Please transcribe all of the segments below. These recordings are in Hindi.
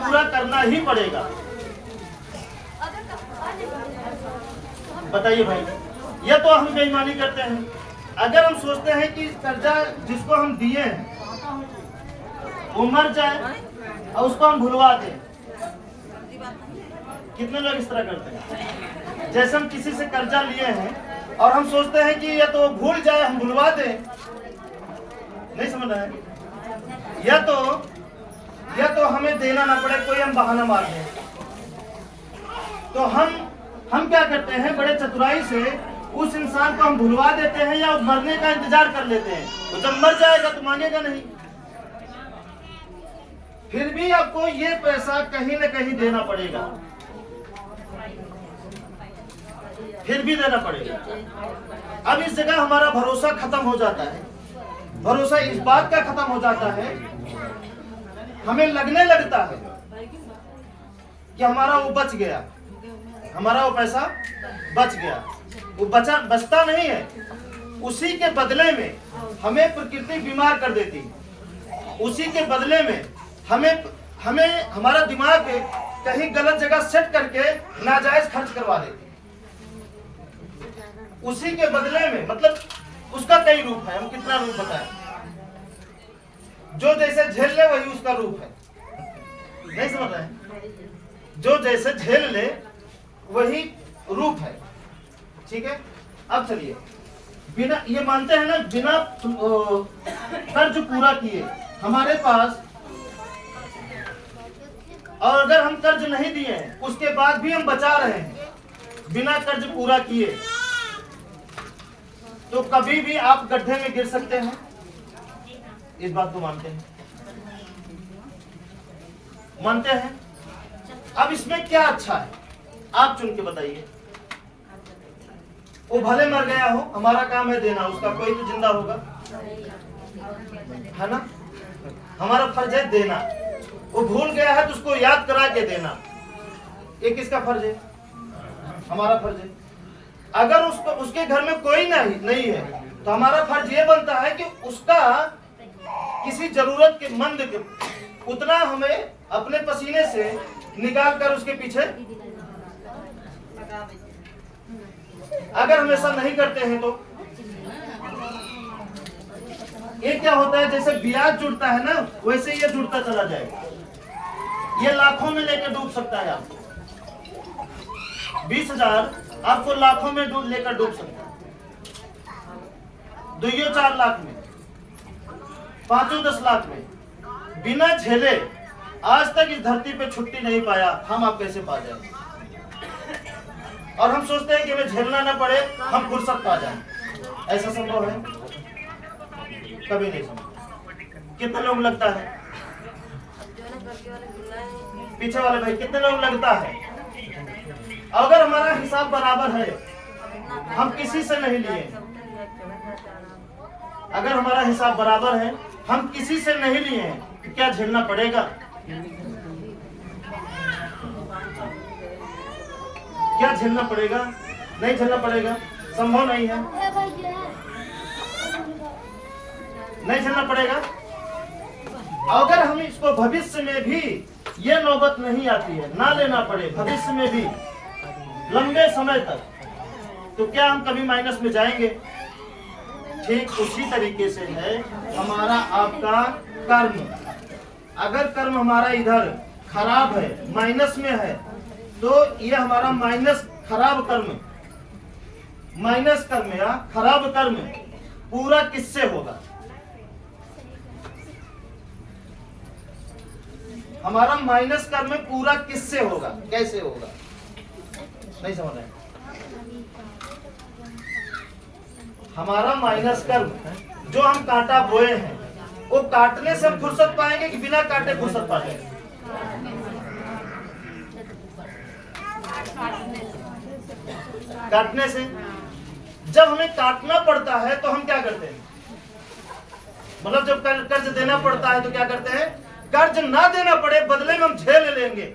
पूरा करना ही पड़ेगा। बताइए भाई, ये तो हम बेईमानी करते हैं। अगर हम सोचते हैं कि कर्जा जिसको हम दिए हैं वो मर जाए और उसको हम भुलवा दें, कितने लोग इस तरह करते हैं? जैसे हम किसी से कर्जा लिए हैं और हम सोचते हैं कि ये तो भूल जाए, हम भुलवा दें। नहीं समझ रहे हैं? या तो हमें देना ना पड़े, कोई हम बहाना मार दें। तो हम क्या करते हैं, बड़े चतुराई से उस इंसान को हम भुलवा देते हैं या मरने का इंतजार कर लेते हैं। तो जब मर जाएगा तो मांगेगा नहीं। फिर भी आपको ये पैसा कहीं न कहीं देना पड़ेगा, फिर भी देना पड़ेगा। अब इस जगह हमारा भरोसा खत्म हो जाता है। भरोसा इस बात का खत्म हो जाता है, हमें लगने लगता है कि हमारा वो बच गया, हमारा वो पैसा बच गया। वो बचता नहीं है। उसी के बदले में हमें प्रकृति बीमार कर देती है। उसी के बदले में हमें हमारा दिमाग कहीं गलत जगह सेट करके नाजायज खर्च करवा देती। उसी के बदले में, मतलब उसका कई रूप है, हम कितना रूप बताएं। जो जैसे झेल ले वही उसका रूप है। नहीं समझ रहे हैं? जो जैसे झेल ले वही रूप है। ठीक है, अब चलिए, बिना ये मानते हैं ना, बिना कर्ज पूरा किए हमारे पास, और अगर हम कर्ज नहीं दिए हैं उसके बाद भी हम बचा रहे हैं बिना कर्ज पूरा किए, तो कभी भी आप गड्ढे में गिर सकते हैं। इस बात को मानते हैं? मानते हैं? अब इसमें क्या अच्छा है, आप चुन के बताइए। वो भले मर गया हो, हमारा काम है देना, उसका कोई तो जिंदा होगा, है ना? हमारा फर्ज है देना। वो भूल गया है तो उसको याद करा के देना, ये किसका फर्ज है? हमारा फर्ज है। अगर उसके घर में कोई नहीं है तो हमारा फर्ज ये बनता है कि उसका किसी जरूरत के मंद के उतना हमें अपने पसीने से निकाल कर उसके पीछे। अगर हम ऐसा नहीं करते हैं तो ये क्या होता है, जैसे ब्याज जुड़ता है ना, वैसे ये जुड़ता चला जाएगा। ये लाखों में लेकर डूब सकता है आपको। 20,000 आपको लाखों में लेकर डूब सकता है। 2-4 लाख में, 5-10 लाख में, बिना झेले आज तक इस धरती पे छुट्टी नहीं पाया, हम आप कैसे पा जाए? और हम सोचते हैं कि हमें झेलना ना पड़े, हम फुर्सत पा जाएं। ऐसा संभव है? कभी नहीं संभव। कितने लोग लगता है? पीछे वाले भाई, कितने लोग लगता है? अगर हमारा हिसाब बराबर है, हम किसी से नहीं लिए, अगर हमारा हिसाब बराबर है, हम किसी से नहीं लिए हैं, तो क्या झेलना पड़ेगा? क्या झेलना पड़ेगा? नहीं झेलना पड़ेगा, संभव नहीं है। नहीं झेलना पड़ेगा। अगर हम इसको भविष्य में भी ये नौबत नहीं आती है, ना लेना पड़े भविष्य में भी लंबे समय तक, तो क्या हम कभी माइनस में जाएंगे? ठीक उसी तरीके से है हमारा आपका कर्म। अगर कर्म हमारा इधर खराब है, माइनस में है, तो ये हमारा माइनस खराब कर्म, माइनस कर्म या खराब कर्म पूरा किससे होगा? हमारा माइनस कर्म पूरा किससे होगा? कैसे होगा? नहीं समझ रहे? हमारा माइनस कर्म जो हम कांटा बोए हैं, वो काटने से हम फुर्सत पाएंगे कि बिना काटे फुर्सत पाएंगे? काटने से। जब हमें काटना पड़ता है तो हम क्या करते हैं? मतलब जब कर्ज देना पड़ता है तो क्या करते हैं? कर्ज ना देना पड़े, बदले में हम झेल लेंगे।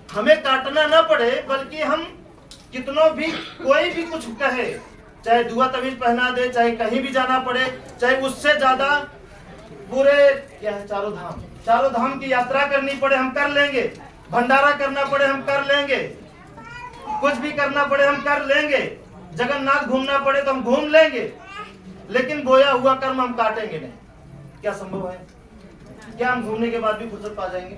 हमें काटना ना पड़े, बल्कि हम कितनों भी कोई भी कुछ कहे, चाहे दुआ तवीज पहना दे, चाहे कहीं भी जाना पड़े, चाहे उससे ज्यादा पूरे क्या है, चारों धाम की यात्रा करनी पड़े हम कर लेंगे, भंडारा करना पड़े हम कर लेंगे, कुछ भी करना पड़े हम कर लेंगे, जगन्नाथ घूमना पड़े तो हम घूम लेंगे, लेकिन बोया हुआ कर्म हम काटेंगे नहीं। क्या संभव है? क्या हम घूमने के बाद भी फुर्सत पा जाएंगे?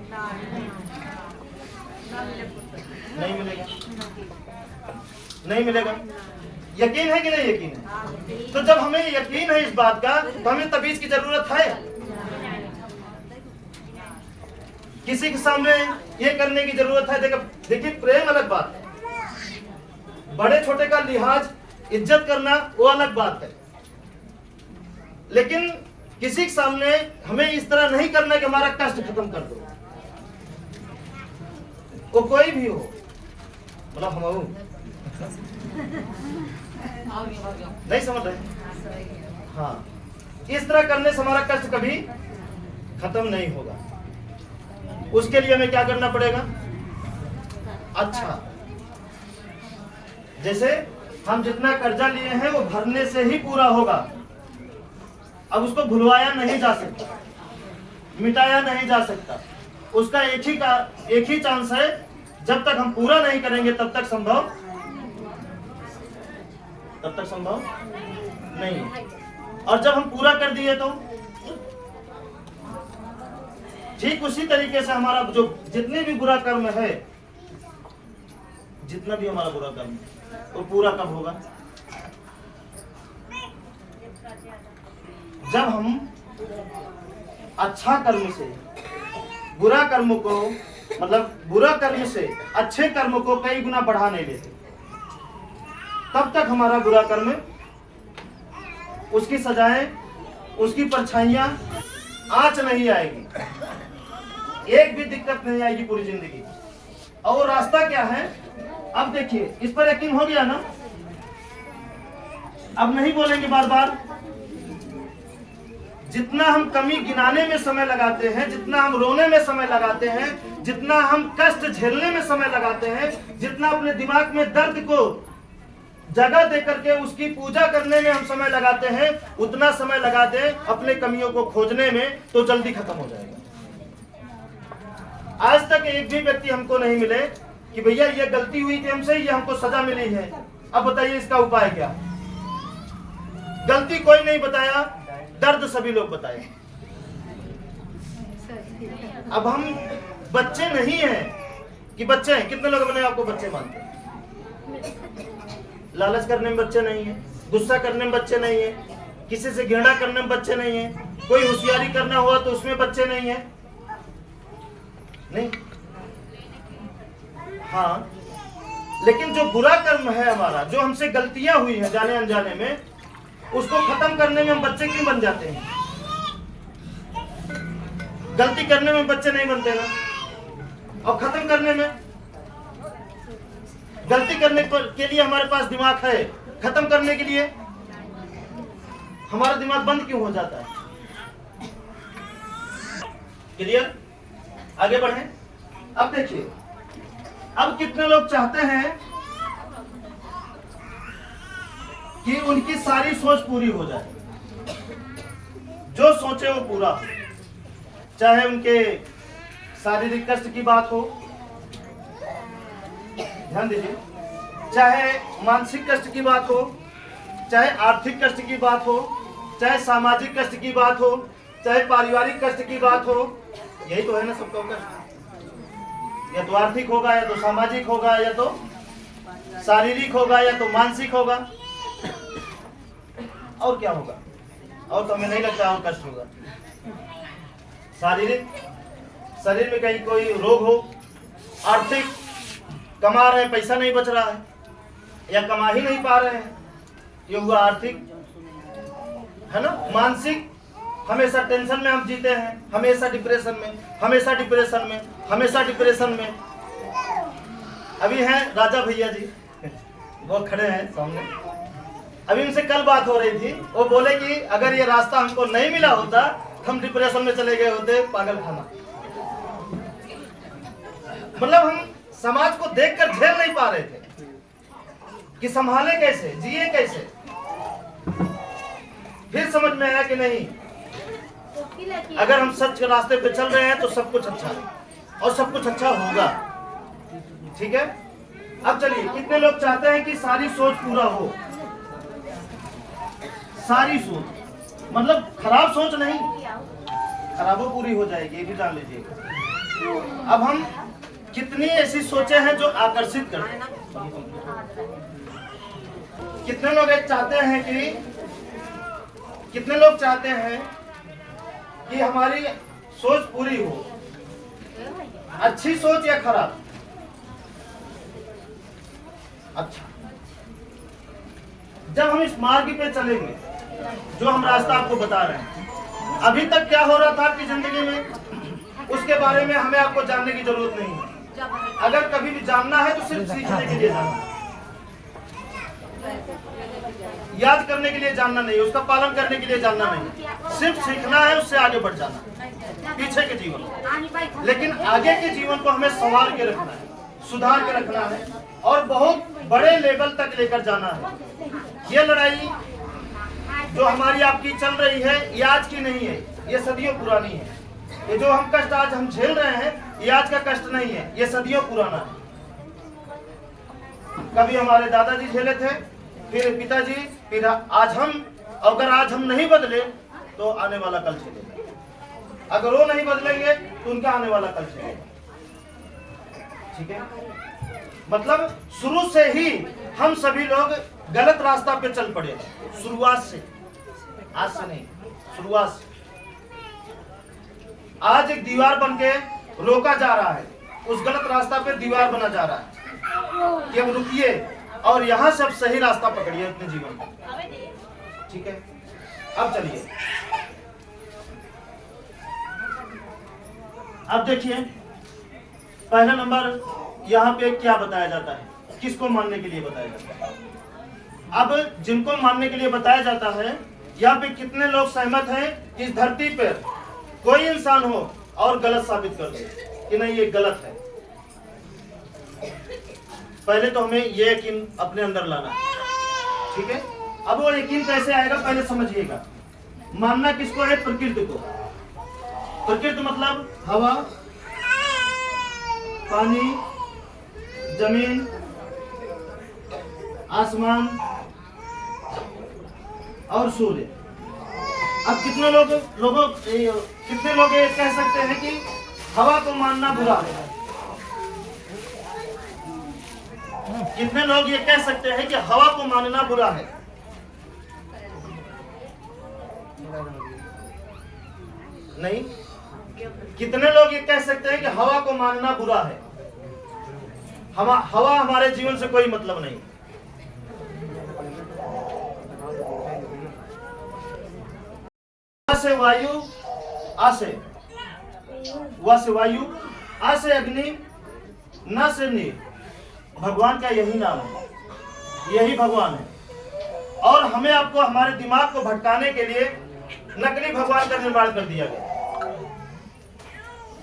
नहीं मिलेगा, नहीं मिलेगा। यकीन है कि नहीं यकीन है? तो जब हमें यकीन है इस बात का तो हमें तबीज की जरूरत है? किसी के सामने ये करने की जरूरत है? देखिए प्रेम अलग बात है, बड़े छोटे का लिहाज इज्जत करना वो अलग बात है, लेकिन किसी के सामने हमें इस तरह नहीं करना कि हमारा कष्ट खत्म कर दो। वो कोई भी हो, मतलब हम नहीं समझ रहे? हाँ, इस तरह करने से हमारा कष्ट कभी खत्म नहीं होगा। उसके लिए हमें क्या करना पड़ेगा? अच्छा, जैसे हम जितना कर्जा लिए हैं वो भरने से ही पूरा होगा। अब उसको भुलवाया नहीं जा सकता, मिटाया नहीं जा सकता। उसका एक ही चांस है, जब तक हम पूरा नहीं करेंगे तब तक संभव नहीं है। और जब हम पूरा कर दिए तो ठीक उसी तरीके से हमारा जो जितने भी बुरा कर्म है, जितना भी हमारा बुरा कर्म है वो पूरा कब होगा? जब हम अच्छा कर्म से बुरा कर्म को, मतलब बुरा कर्म से अच्छे कर्म को कई गुना बढ़ा नहीं लेते, तब तक हमारा बुरा कर्म, उसकी सजाएं, उसकी परछाइयां आंच नहीं आएगी, एक भी दिक्कत नहीं आएगी पूरी जिंदगी। और वो रास्ता क्या है? अब देखिए, इस पर यकीन हो गया ना? अब नहीं बोलेंगे बार बार। जितना हम कमी गिनाने में समय लगाते हैं, जितना हम रोने में समय लगाते हैं, जितना हम कष्ट झेलने में समय लगाते हैं, जितना अपने दिमाग में दर्द को जगह दे करके उसकी पूजा करने में हम समय लगाते हैं, उतना समय लगा दें अपने कमियों को खोजने में तो जल्दी खत्म हो जाएगा। आज तक एक भी व्यक्ति हमको नहीं मिले कि भैया ये गलती हुई थी हमसे, ये हमको सजा मिली है, अब बताइए इसका उपाय क्या? गलती कोई नहीं बताया, दर्द सभी लोग बताए। अब हम बच्चे नहीं हैं कि बच्चे हैं, कितने लोग अपने आपको बच्चे मानते हैं? लालच करने में बच्चे नहीं है, गुस्सा करने में बच्चे नहीं है, किसी से घृणा करने में बच्चे नहीं है, कोई होशियारी करना हुआ तो उसमें बच्चे नहीं है, नहीं। हाँ, लेकिन जो बुरा कर्म है हमारा, जो हमसे गलतियां हुई है जाने अनजाने में, उसको खत्म करने में हम बच्चे क्यों बन जाते हैं? गलती करने में बच्चे नहीं बनते ना, और खत्म करने में, गलती करने के लिए हमारे पास दिमाग है, खत्म करने के लिए हमारा दिमाग बंद क्यों हो जाता है? क्लियर? आगे बढ़े। अब देखिए, अब कितने लोग चाहते हैं कि उनकी सारी सोच पूरी हो जाए, जो सोचे वो पूरा हो, चाहे उनके शारीरिक कष्ट की बात हो, ध्यान दीजिए, चाहे मानसिक कष्ट की बात हो, चाहे आर्थिक कष्ट की बात हो, चाहे सामाजिक कष्ट की बात हो, चाहे पारिवारिक कष्ट की बात हो, यही तो है ना सबका कष्ट। या तो आर्थिक होगा, या तो सामाजिक होगा, या तो शारीरिक होगा, या तो मानसिक होगा, और क्या होगा? और तो हमें नहीं लगता और कष्ट होगा। शारीरिक, शरीर में कहीं कोई रोग हो, आर्थिक, कमा रहे हैं पैसा नहीं बच रहा है, या कमा ही नहीं पा रहे हैं, ये हुआ आर्थिक, है ना। मानसिक, हमेशा टेंशन में हम जीते हैं, हमेशा डिप्रेशन में, हमेशा डिप्रेशन में, हमेशा डिप्रेशन में। अभी हैं राजा भैया जी, वो खड़े हैं सामने, अभी उनसे कल बात हो रही थी, वो बोले कि अगर ये रास्ता हमको नहीं मिला होता हम डिप्रेशन में चले गए होते, पागल खाना। मतलब हम समाज को देखकर झेल नहीं पा रहे थे कि संभाले कैसे, जिए कैसे। फिर समझ में आया कि नहीं, अगर हम सच के रास्ते पे चल रहे हैं तो सब कुछ अच्छा है और सब कुछ अच्छा होगा। ठीक है, अब चलिए, कितने लोग चाहते हैं कि सारी सोच पूरा हो? सारी सोच मतलब खराब सोच नहीं, खराबो पूरी हो जाएगी, ये भी जान लीजिए। अब हम कितनी ऐसी सोचें हैं जो आकर्षित करते हैं। कितने लोग चाहते हैं कि कितने लोग चाहते हैं कि हमारी सोच पूरी हो, अच्छी सोच या खराब? अच्छा, जब हम इस मार्ग पे चलेंगे जो हम रास्ता आपको बता रहे हैं, अभी तक क्या हो रहा था आपकी जिंदगी में उसके बारे में हमें आपको जानने की जरूरत नहीं है। अगर कभी भी जानना है तो सिर्फ सीखने के लिए जानना, याद करने के लिए जानना नहीं, उसका पालन करने के लिए जानना नहीं, सिर्फ सीखना है, उससे आगे बढ़ जाना पीछे के जीवन। लेकिन आगे के जीवन को हमें संवार के रखना है, सुधार के रखना है और बहुत बड़े लेवल तक लेकर जाना है। ये लड़ाई जो हमारी आपकी चल रही है ये आज की नहीं है, ये सदियों पुरानी है। ये जो हम कष्ट आज हम झेल रहे हैं ये आज का कष्ट नहीं है, ये सदियों पुराना है। कभी हमारे दादाजी झेले थे, फिर पिताजी, फिर आज हम। अगर आज हम नहीं बदले तो आने वाला कल झेलेगा, अगर वो नहीं बदलेंगे तो उनका आने वाला कल झेलेगा। ठीक है, मतलब शुरू से ही हम सभी लोग गलत रास्ता पे चल पड़े, शुरुआत से, आज से नहीं, शुरुआत से। आज एक दीवार बन के रोका जा रहा है, उस गलत रास्ता पे दीवार बना जा रहा है कि अब रुकिए और यहाँ से अब सही रास्ता पकड़िए अपने जीवन का। ठीक है, अब चलिए, अब देखिए पहला नंबर यहाँ पे क्या बताया जाता है, किसको मानने के लिए बताया जाता है। अब जिनको मानने के लिए बताया जाता है, यहाँ पे कितने लोग सहमत हैं कि इस धरती पर कोई इंसान हो और गलत साबित कर दे कि नहीं ये गलत है। पहले तो हमें ये यकीन अपने अंदर लाना है। ठीक है, अब वो यकीन कैसे आएगा पहले समझिएगा। मानना किसको है? प्रकृति को। प्रकृति मतलब हवा, पानी, जमीन, आसमान और सूर्य। अब कितने लोग ये कह सकते हैं कि हवा को मानना बुरा है? कितने लोग ये कह सकते हैं कि हवा को मानना बुरा है? नहीं। कितने लोग ये कह सकते हैं कि हवा को मानना बुरा है? हवा हमारे जीवन से कोई मतलब नहीं। से वायु, आ से वायु, आ से अग्नि, न से नीर। भगवान का यही नाम है, यही भगवान है। और हमें आपको हमारे दिमाग को भटकाने के लिए नकली भगवान का निर्माण कर दिया गया,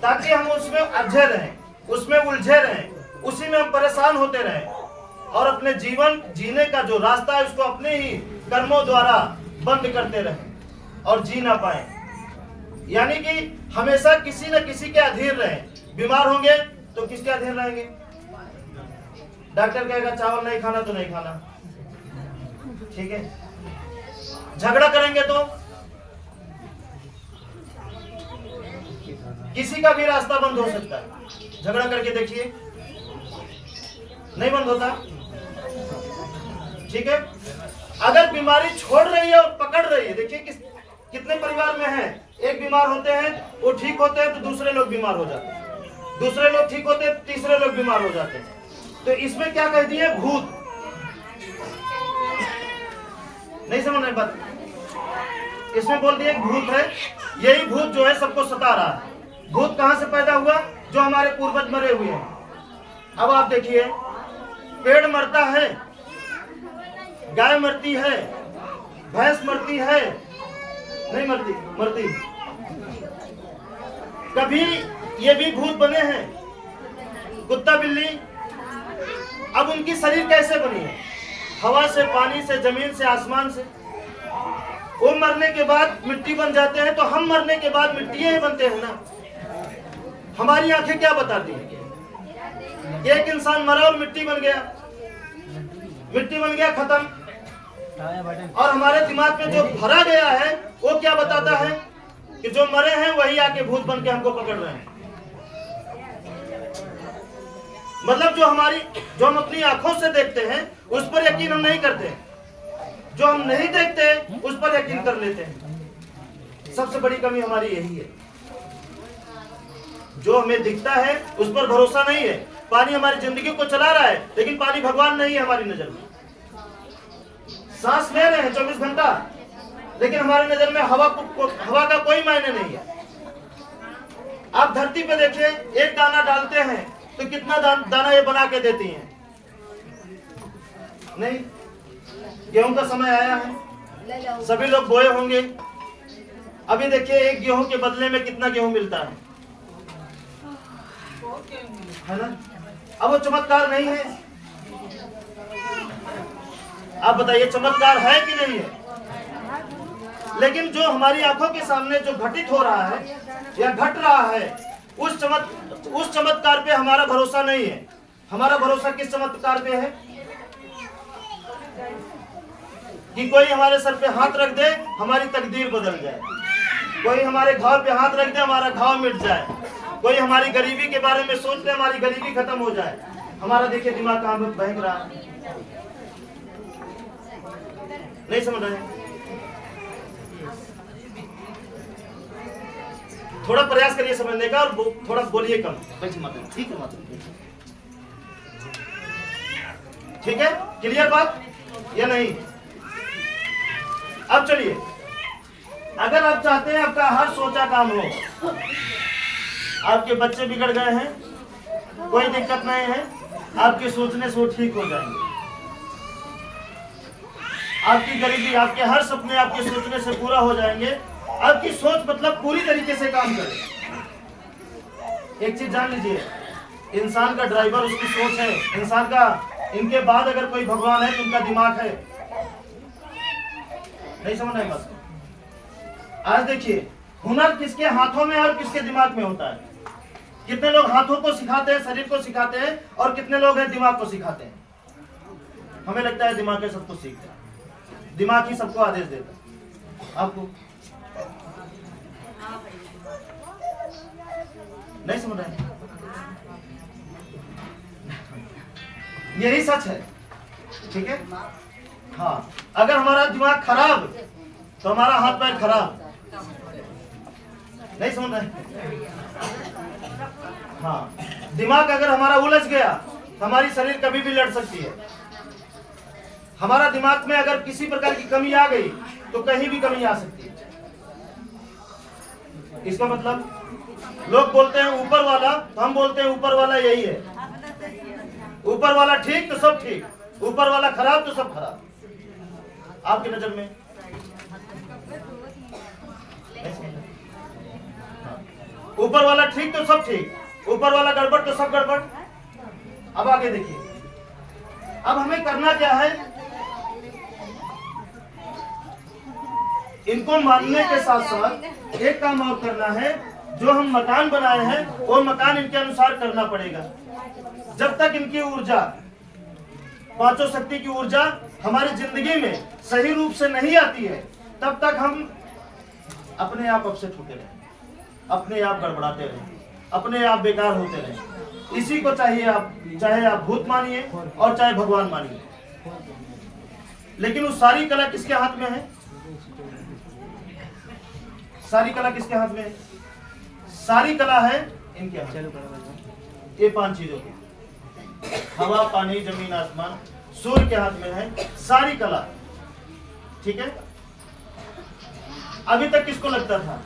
ताकि हम उसमें अझे रहें, उसमें उलझे रहें, उसी में हम परेशान होते रहें और अपने जीवन जीने का जो रास्ता है उसको अपने ही कर्मों द्वारा बंद करते रहें और जी ना पाए। यानी कि हमेशा किसी न किसी के अधीन रहें। बीमार होंगे तो किसके अधीन रहेंगे? डॉक्टर कहेगा चावल नहीं खाना तो नहीं खाना। ठीक है, झगड़ा करेंगे तो किसी का भी रास्ता बंद हो सकता है। झगड़ा करके देखिए, नहीं बंद होता। ठीक है, अगर बीमारी छोड़ रही है और पकड़ रही है, देखिए कितने परिवार में है, एक बीमार होते हैं, वो ठीक होते हैं तो दूसरे लोग बीमार हो जाते हैं, दूसरे लोग ठीक होते हैं तीसरे लोग बीमार हो जाते हैं। तो इसमें क्या कह दिए? भूत। नहीं समझ रहे बात? इसमें बोल दिए भूत है। यही भूत जो है सबको सता रहा है। भूत कहां से पैदा हुआ? जो हमारे पूर्वज मरे हुए हैं। अब आप देखिए, पेड़ मरता है, गाय मरती है, भैंस मरती है, नहीं मरती। कभी ये भी भूत बने हैं, कुत्ता बिल्ली। अब उनकी शरीर कैसे बनी है? हवा से, पानी से, जमीन से, आसमान से। वो मरने के बाद मिट्टी बन जाते हैं, तो हम मरने के बाद मिट्टी ही बनते हैं ना। हमारी आंखें क्या बताती हैं? एक इंसान मरा और मिट्टी बन गया, खत्म। और हमारे दिमाग में जो भरा गया है वो क्या बताता है कि जो मरे हैं वही आके भूत बन के हमको पकड़ रहे हैं। मतलब जो हम अपनी आंखों से देखते हैं उस पर यकीन हम नहीं करते, जो हम नहीं देखते उस पर यकीन कर लेते हैं। सबसे बड़ी कमी हमारी यही है, जो हमें दिखता है उस पर भरोसा नहीं है। पानी हमारी जिंदगी को चला रहा है, लेकिन पानी भगवान नहीं है हमारी नजर में। सांस ले रहे हैं 24 घंटा, लेकिन हमारी नजर में हवा का कोई मायने नहीं है। आप धरती पे देखिए, एक दाना डालते हैं तो कितना दाना ये बना के देती हैं? नहीं। गेहूं का समय आया है, सभी लोग बोए होंगे। अभी देखिए एक गेहूं के बदले में कितना गेहूं मिलता है ना? अब वो चमत्कार नहीं है? आप बताइए चमत्कार है कि नहीं है? लेकिन जो हमारी आंखों के सामने जो घटित हो रहा है या घट रहा है, उस चमत्कार पे हमारा भरोसा नहीं है। हमारा भरोसा किस चमत्कार पे है? कि कोई हमारे सर पे हाथ रख दे, हमारी तकदीर बदल जाए। कोई हमारे घाव पे हाथ रख दे, हमारा घाव मिट जाए। कोई हमारी गरीबी के बारे में सोच ले, हमारी गरीबी खत्म हो जाए। हमारा देखिए दिमाग कहां पर बहक रहा है, नहीं समझ रहे हैं? थोड़ा प्रयास करिए समझने का और थोड़ा बोलिए कम। ठीक है, ठीक है, क्लियर बात या नहीं? अब चलिए, अगर आप चाहते हैं आपका हर सोचा काम हो, आपके बच्चे बिगड़ गए हैं, कोई दिक्कत नहीं है, आपके सोचने से वो ठीक हो जाएंगे। आपकी गरीबी, आपके हर सपने आपके सोचने से पूरा हो जाएंगे। आपकी सोच मतलब पूरी तरीके से काम करे। एक चीज जान लीजिए, इंसान का ड्राइवर उसकी सोच है। इंसान का, इनके बाद अगर कोई भगवान है तो उनका दिमाग है। नहीं समझ रहे बस? आज देखिए, हुनर किसके हाथों में और किसके दिमाग में होता है? कितने लोग हाथों को सिखाते हैं, शरीर को सिखाते हैं, और कितने लोग हैं दिमाग को सिखाते हैं? हमें लगता है दिमाग सब कुछ सीखता है, दिमाग ही सबको आदेश देता है। आपको नहीं समझ रहे? यही सच है, ठीक है? हाँ, अगर हमारा दिमाग खराब तो हमारा हाथ पैर खराब। नहीं समझ रहे? हाँ, दिमाग अगर हमारा उलझ गया तो हमारी शरीर कभी भी लड़ सकती है। हमारा दिमाग में अगर किसी प्रकार की कमी आ गई तो कहीं भी कमी आ सकती है। इसका मतलब लोग बोलते हैं ऊपर वाला, तो हम बोलते हैं ऊपर वाला यही है। ऊपर वाला ठीक तो सब ठीक, ऊपर वाला खराब तो सब खराब। आपकी नजर में ऊपर वाला ठीक तो सब ठीक, ऊपर वाला गड़बड़ तो सब गड़बड़। अब आगे देखिए, अब हमें करना क्या है? इनको मानने के साथ साथ एक काम और करना है। जो हम मकान बनाए हैं वो मकान इनके अनुसार करना पड़ेगा। जब तक इनकी ऊर्जा, पांचों शक्ति की ऊर्जा हमारी जिंदगी में सही रूप से नहीं आती है, तब तक हम अपने आप से छूटे रहें, अपने आप गड़बड़ाते रहें, अपने आप बेकार होते रहें। इसी को चाहिए। आप चाहे आप भूत मानिए और चाहे भगवान मानिए, लेकिन उस सारी कला किसके हाथ में है? सारी कला किसके हाथ में है? सारी कला है इनके हाथ में। ये 5 चीजों की, हवा, पानी, जमीन, आसमान, सूर्य के हाथ में है सारी कला, ठीक है? अभी तक किसको लगता था?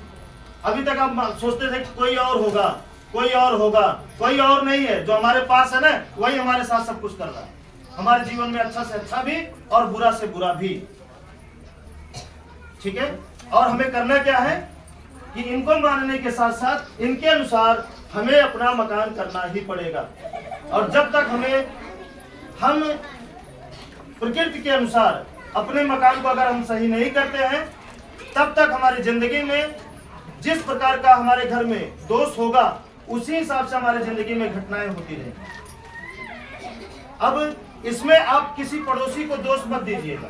अभी तक आप सोचते थे कि कोई और होगा, कोई और होगा। कोई और नहीं है, जो हमारे पास है ना वही हमारे साथ सब कुछ कर रहा है। हमारे जीवन में अच्छा से अच्छा भी और बुरा से बुरा भी, ठीक है? और हमें करना क्या है कि इनको मानने के साथ साथ इनके अनुसार हमें अपना मकान करना ही पड़ेगा। और जब तक हम प्रकृति के अनुसार अपने मकान को अगर हम सही नहीं करते हैं तब तक हमारी जिंदगी में जिस प्रकार का हमारे घर में दोष होगा उसी हिसाब से हमारे जिंदगी में घटनाएं होती रहेंगी। अब इसमें आप किसी पड़ोसी को दोष मत दीजिएगा।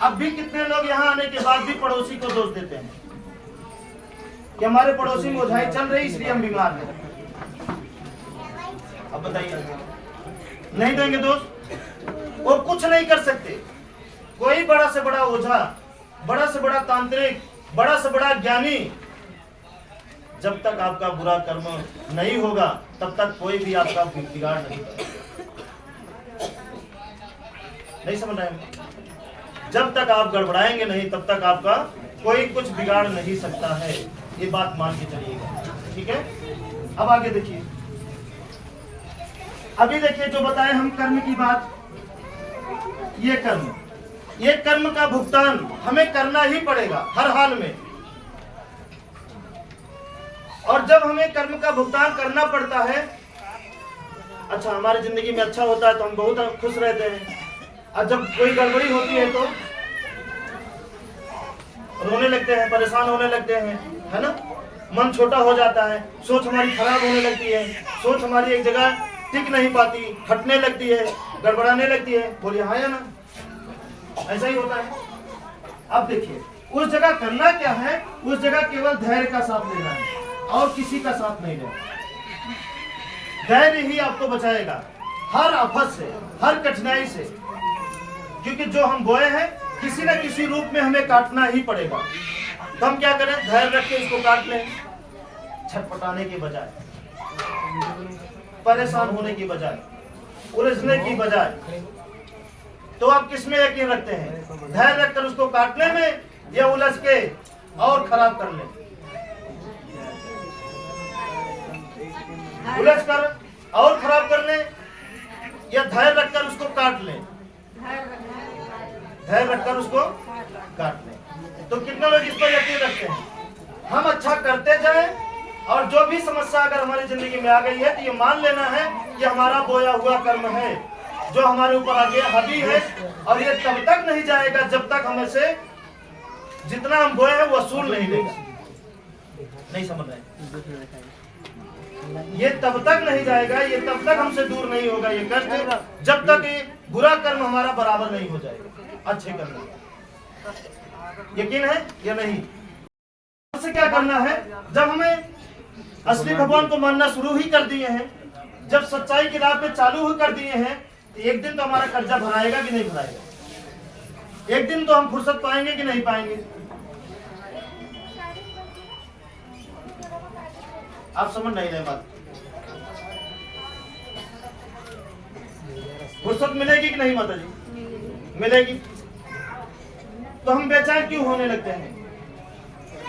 अब भी कितने लोग यहाँ आने के बाद भी पड़ोसी को दोष देते हैं कि हमारे पड़ोसी में ओझाई चल रही इसलिए हम बीमार हैं। अब बताइए, नहीं देंगे दोष? वो कुछ नहीं कर सकते। कोई बड़ा से बड़ा ओझा, बड़ा से बड़ा तांत्रिक, बड़ा से बड़ा ज्ञानी, जब तक आपका बुरा कर्म नहीं होगा तब तक कोई भी आपका बिगाड़ नहीं करेगा। नहीं समझ रहे हैं? जब तक आप गड़बड़ाएंगे नहीं तब तक आपका कोई कुछ बिगाड़ नहीं सकता है। ये बात मान के चलिएगा, ठीक है? अब आगे देखिए, अभी देखिए जो बताए हम कर्म की बात। ये कर्म का भुगतान हमें करना ही पड़ेगा हर हाल में। और जब हमें कर्म का भुगतान करना पड़ता है, अच्छा हमारी जिंदगी में अच्छा होता है तो हम बहुत खुश रहते हैं, और जब कोई गड़बड़ी होती है तो रोने लगते हैं, परेशान होने लगते हैं, है ना? मन छोटा हो जाता है, सोच हमारी खराब होने लगती है, सोच हमारी एक जगह टिक नहीं पाती, हटने लगती है, गड़बड़ाने लगती है। बोलिए हाँ या ना? ऐसा ही होता है। अब देखिए, उस जगह करना क्या है? उस जगह केवल धैर्य का साथ लेना है और किसी का साथ नहीं लेना। धैर्य ही आपको बचाएगा हर आफत से, हर कठिनाई से, क्योंकि जो हम बोए हैं किसी न किसी रूप में हमें काटना ही पड़ेगा। तो हम क्या करें? धैर्य रख के इसको काट लें, छटपटाने के बजाय, परेशान होने की बजाय, उलझने की बजाय। तो आप किस में यकीन रखते हैं? धैर्य रखकर उसको काटने में या उलझ के और खराब कर लें? उलझ कर और खराब कर लें या धैर्य रखकर उसको काट लें? धैर्य रखकर उसको काट लें। तो कितने लोग इस पर यकीन रखते हैं? हम अच्छा करते जाएं और जो भी समस्या अगर हमारी जिंदगी में आ गई है तो ये मान लेना है कि हमारा बोया हुआ कर्म है जो हमारे ऊपर आगे हावी है, और ये तब तक नहीं जाएगा जब तक हमें से जितना हम बोए हैं वो वसूल नहीं लेगा। नहीं समझ रहे? ये तब तक नहीं जाएगा, ये तब तक हमसे दूर नहीं होगा ये कष्ट, जब तक ये बुरा कर्म हमारा बराबर नहीं हो जाएगा अच्छे कर्म। यकीन है या नहीं? से क्या करना है? जब हमें असली भगवान को मानना शुरू ही कर दिए हैं, जब सच्चाई की राह पे चालू ही कर दिए हैं, तो एक दिन तो हमारा कर्जा भराएगा कि नहीं भराएगा? एक दिन तो हम फुर्सत पाएंगे कि नहीं पाएंगे? आप समझ नहीं रहे बात? फुर्सत मिलेगी कि नहीं माता जी? मिलेगी। तो हम बेचैन क्यों होने लगते हैं?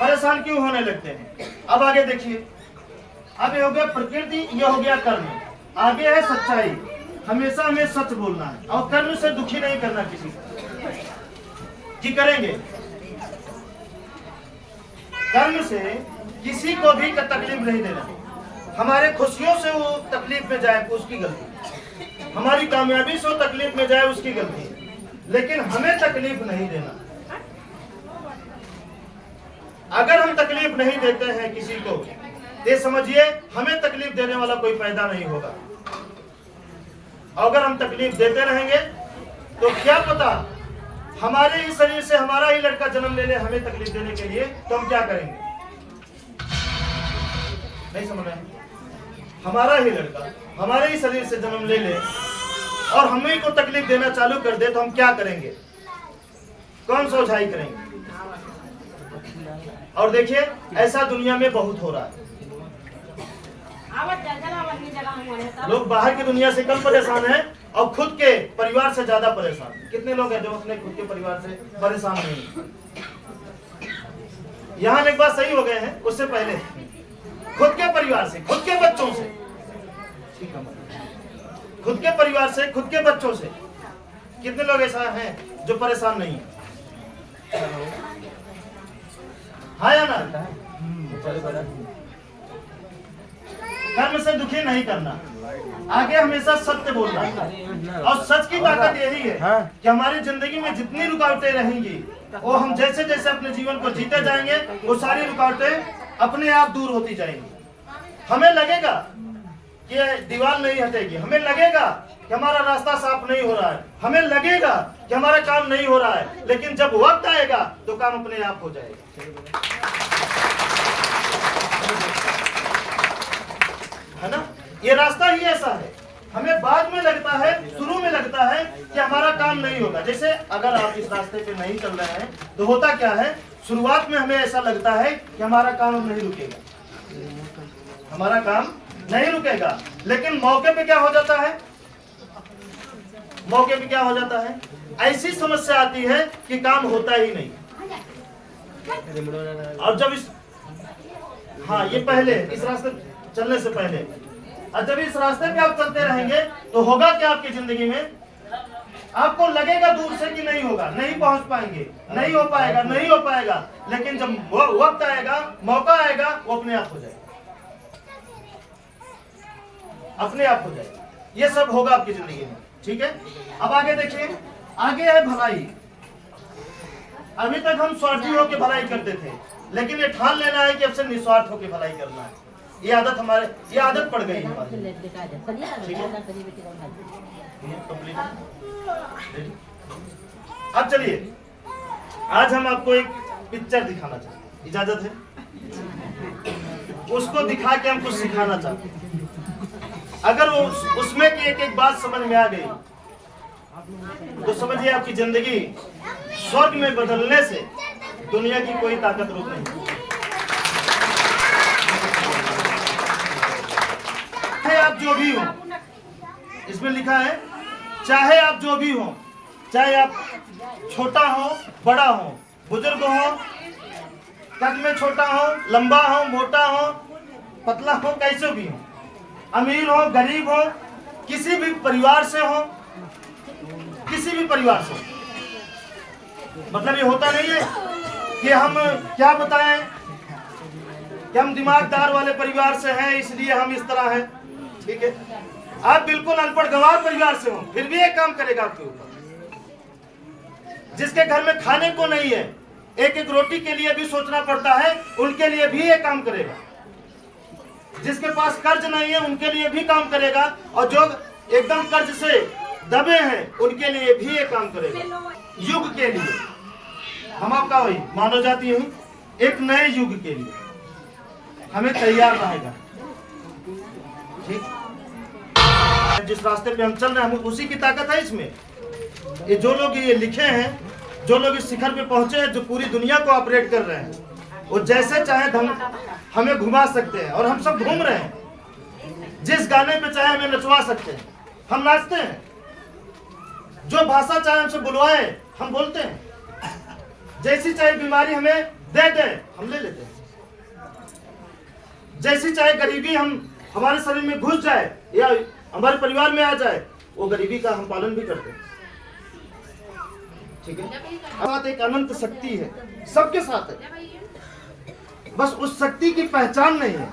परेशान क्यों होने लगते हैं? अब आगे देखिए, अब ये हो गया प्रकृति, ये हो गया कर्म, आगे है सच्चाई। हमेशा हमें सच बोलना है और कर्म से दुखी नहीं करना किसी को। कि करेंगे कर्म से किसी को भी तकलीफ नहीं देना। हमारे खुशियों से वो तकलीफ में जाए उसकी गलती, हमारी कामयाबी से वो तकलीफ में जाए उसकी गलती, लेकिन हमें तकलीफ नहीं देना। अगर हम तकलीफ नहीं देते हैं किसी को, ये समझिए हमें तकलीफ देने वाला कोई पैदा नहीं होगा। अगर हम तकलीफ देते रहेंगे तो क्या पता हमारे ही शरीर से हमारा ही लड़का जन्म ले ले हमें तकलीफ देने के लिए, तो हम क्या करेंगे? नहीं समझ रहे? हमारा ही लड़का हमारे ही शरीर से जन्म ले ले और हमें को तकलीफ देना चालू कर दे तो हम क्या करेंगे? कौन सा ओझाई करेंगे? और देखिए ऐसा दुनिया में बहुत हो रहा है। लोग बाहर की दुनिया से कम परेशान हैं और खुद के परिवार से ज्यादा परेशान। कितने लोग हैं जो अपने खुद के परिवार से परेशान नहीं? यहाँ एक बात सही हो गए हैं, उससे पहले खुद के परिवार से, खुद के बच्चों से, खुद के परिवार से, खुद के बच्चों से कितने लोग ऐसा हैं जो परेशान नहीं है? हाँ या ना? कर्म से दुखी नहीं करना, आगे हमेशा सत्य बोलना है। और सच की ताकत यही है कि हमारी जिंदगी में जितनी रुकावटें रहेंगी वो हम जैसे जैसे अपने जीवन को जीते जाएंगे वो सारी रुकावटें अपने आप दूर होती जाएंगी। हमें लगेगा कि दीवार नहीं हटेगी, हमें लगेगा कि हमारा रास्ता साफ नहीं हो रहा है, हमें लगेगा कि हमारा काम नहीं हो रहा है, लेकिन जब वक्त आएगा तो काम अपने आप हो जाएगा, है ना। ये रास्ता ही ऐसा है। हमें बाद में लगता है, शुरू में लगता है कि हमारा काम नहीं होगा। जैसे अगर आप इस रास्ते पे नहीं चल रहे हैं तो होता क्या है, शुरुआत में हमें ऐसा लगता है कि हमारा काम अब नहीं रुकेगा, हमारा काम नहीं रुकेगा, लेकिन मौके पे क्या हो जाता है, मौके पे क्या हो जाता है, ऐसी समस्या आती है कि काम होता ही नहीं। और जब इस ये पहले इस रास्ते चलने से पहले, और जब इस रास्ते पे आप चलते रहेंगे तो होगा क्या आपकी जिंदगी में, आपको लगेगा दूर से कि नहीं होगा, नहीं पहुंच पाएंगे, नहीं हो पाएगा, नहीं हो पाएगा, लेकिन जब वो वक्त आएगा, मौका आएगा, वो अपने आप हो जाएगा, अपने आप हो जाएगा। ये सब होगा आपकी जिंदगी में, ठीक है। अब आगे देखिए, आगे है भलाई। अभी तक हम स्वार्थी होकर भलाई करते थे, लेकिन ये ठान लेना है कि अब से निस्वार्थ होकर भलाई करना है। ये आदत हमारे, ये आदत पड़ गई हमारी। अब चलिए, आज हम आपको एक पिक्चर दिखाना चाहते हैं, इजाजत है? उसको दिखा के हम कुछ सिखाना चाहते हैं। अगर वो उसमें की एक एक बात समझ में आ गई तो समझिए आपकी जिंदगी स्वर्ग में बदलने से दुनिया की कोई ताकत रोक नहीं। चाहे आप जो भी हो, इसमें लिखा है चाहे आप जो भी हो, चाहे आप छोटा हो बड़ा हो, बुजुर्ग हो, कद में छोटा हो, लंबा हो, मोटा हो, पतला हो, कैसे भी हो, अमीर हो, गरीब हो, किसी भी परिवार से हो, किसी भी परिवार से, मतलब ये होता नहीं है कि हम क्या बताएं कि हम दिमागदार वाले परिवार से हैं इसलिए हम इस तरह हैं, ठीक है। आप बिल्कुल अनपढ़ गंवार परिवार से हो, फिर भी एक काम करेगा आपके ऊपर। जिसके घर में खाने को नहीं है, एक एक रोटी के लिए भी सोचना पड़ता है, उनके लिए भी एक काम करेगा। जिसके पास कर्ज नहीं है उनके लिए भी काम करेगा, और जो एकदम कर्ज से दबे हैं उनके लिए भी एक काम करेगा। युग के लिए हम आपका वही मानव जाति हूँ, एक नए युग के लिए हमें तैयार रहेगा, ठीक। जिस रास्ते पे हम चल रहे हैं उसी की ताकत है इसमें। ये जो लोग ये लिखे हैं, जो लोग इस शिखर पे पहुंचे हैं, जो पूरी दुनिया को ऑपरेट कर रहे हैं, वो जैसे चाहे हमें घुमा सकते हैं, और हम सब घूम रहे हैं। जिस गाने पे चाहे हमें नचवा सकते हैं, हम नाचते हैं। जो भाषा चाहे हमसे बुलवाए हम बोलते हैं। जैसी चाहे बीमारी हमें दे दे हम ले लेते हैं। जैसी चाहे गरीबी हमारे शरीर में घुस जाए या हमारे परिवार में आ जाए, वो गरीबी का हम पालन भी करते हैं, ठीक है। साथ एक अनंत शक्ति है, सबके साथ है, बस उस शक्ति की पहचान नहीं है,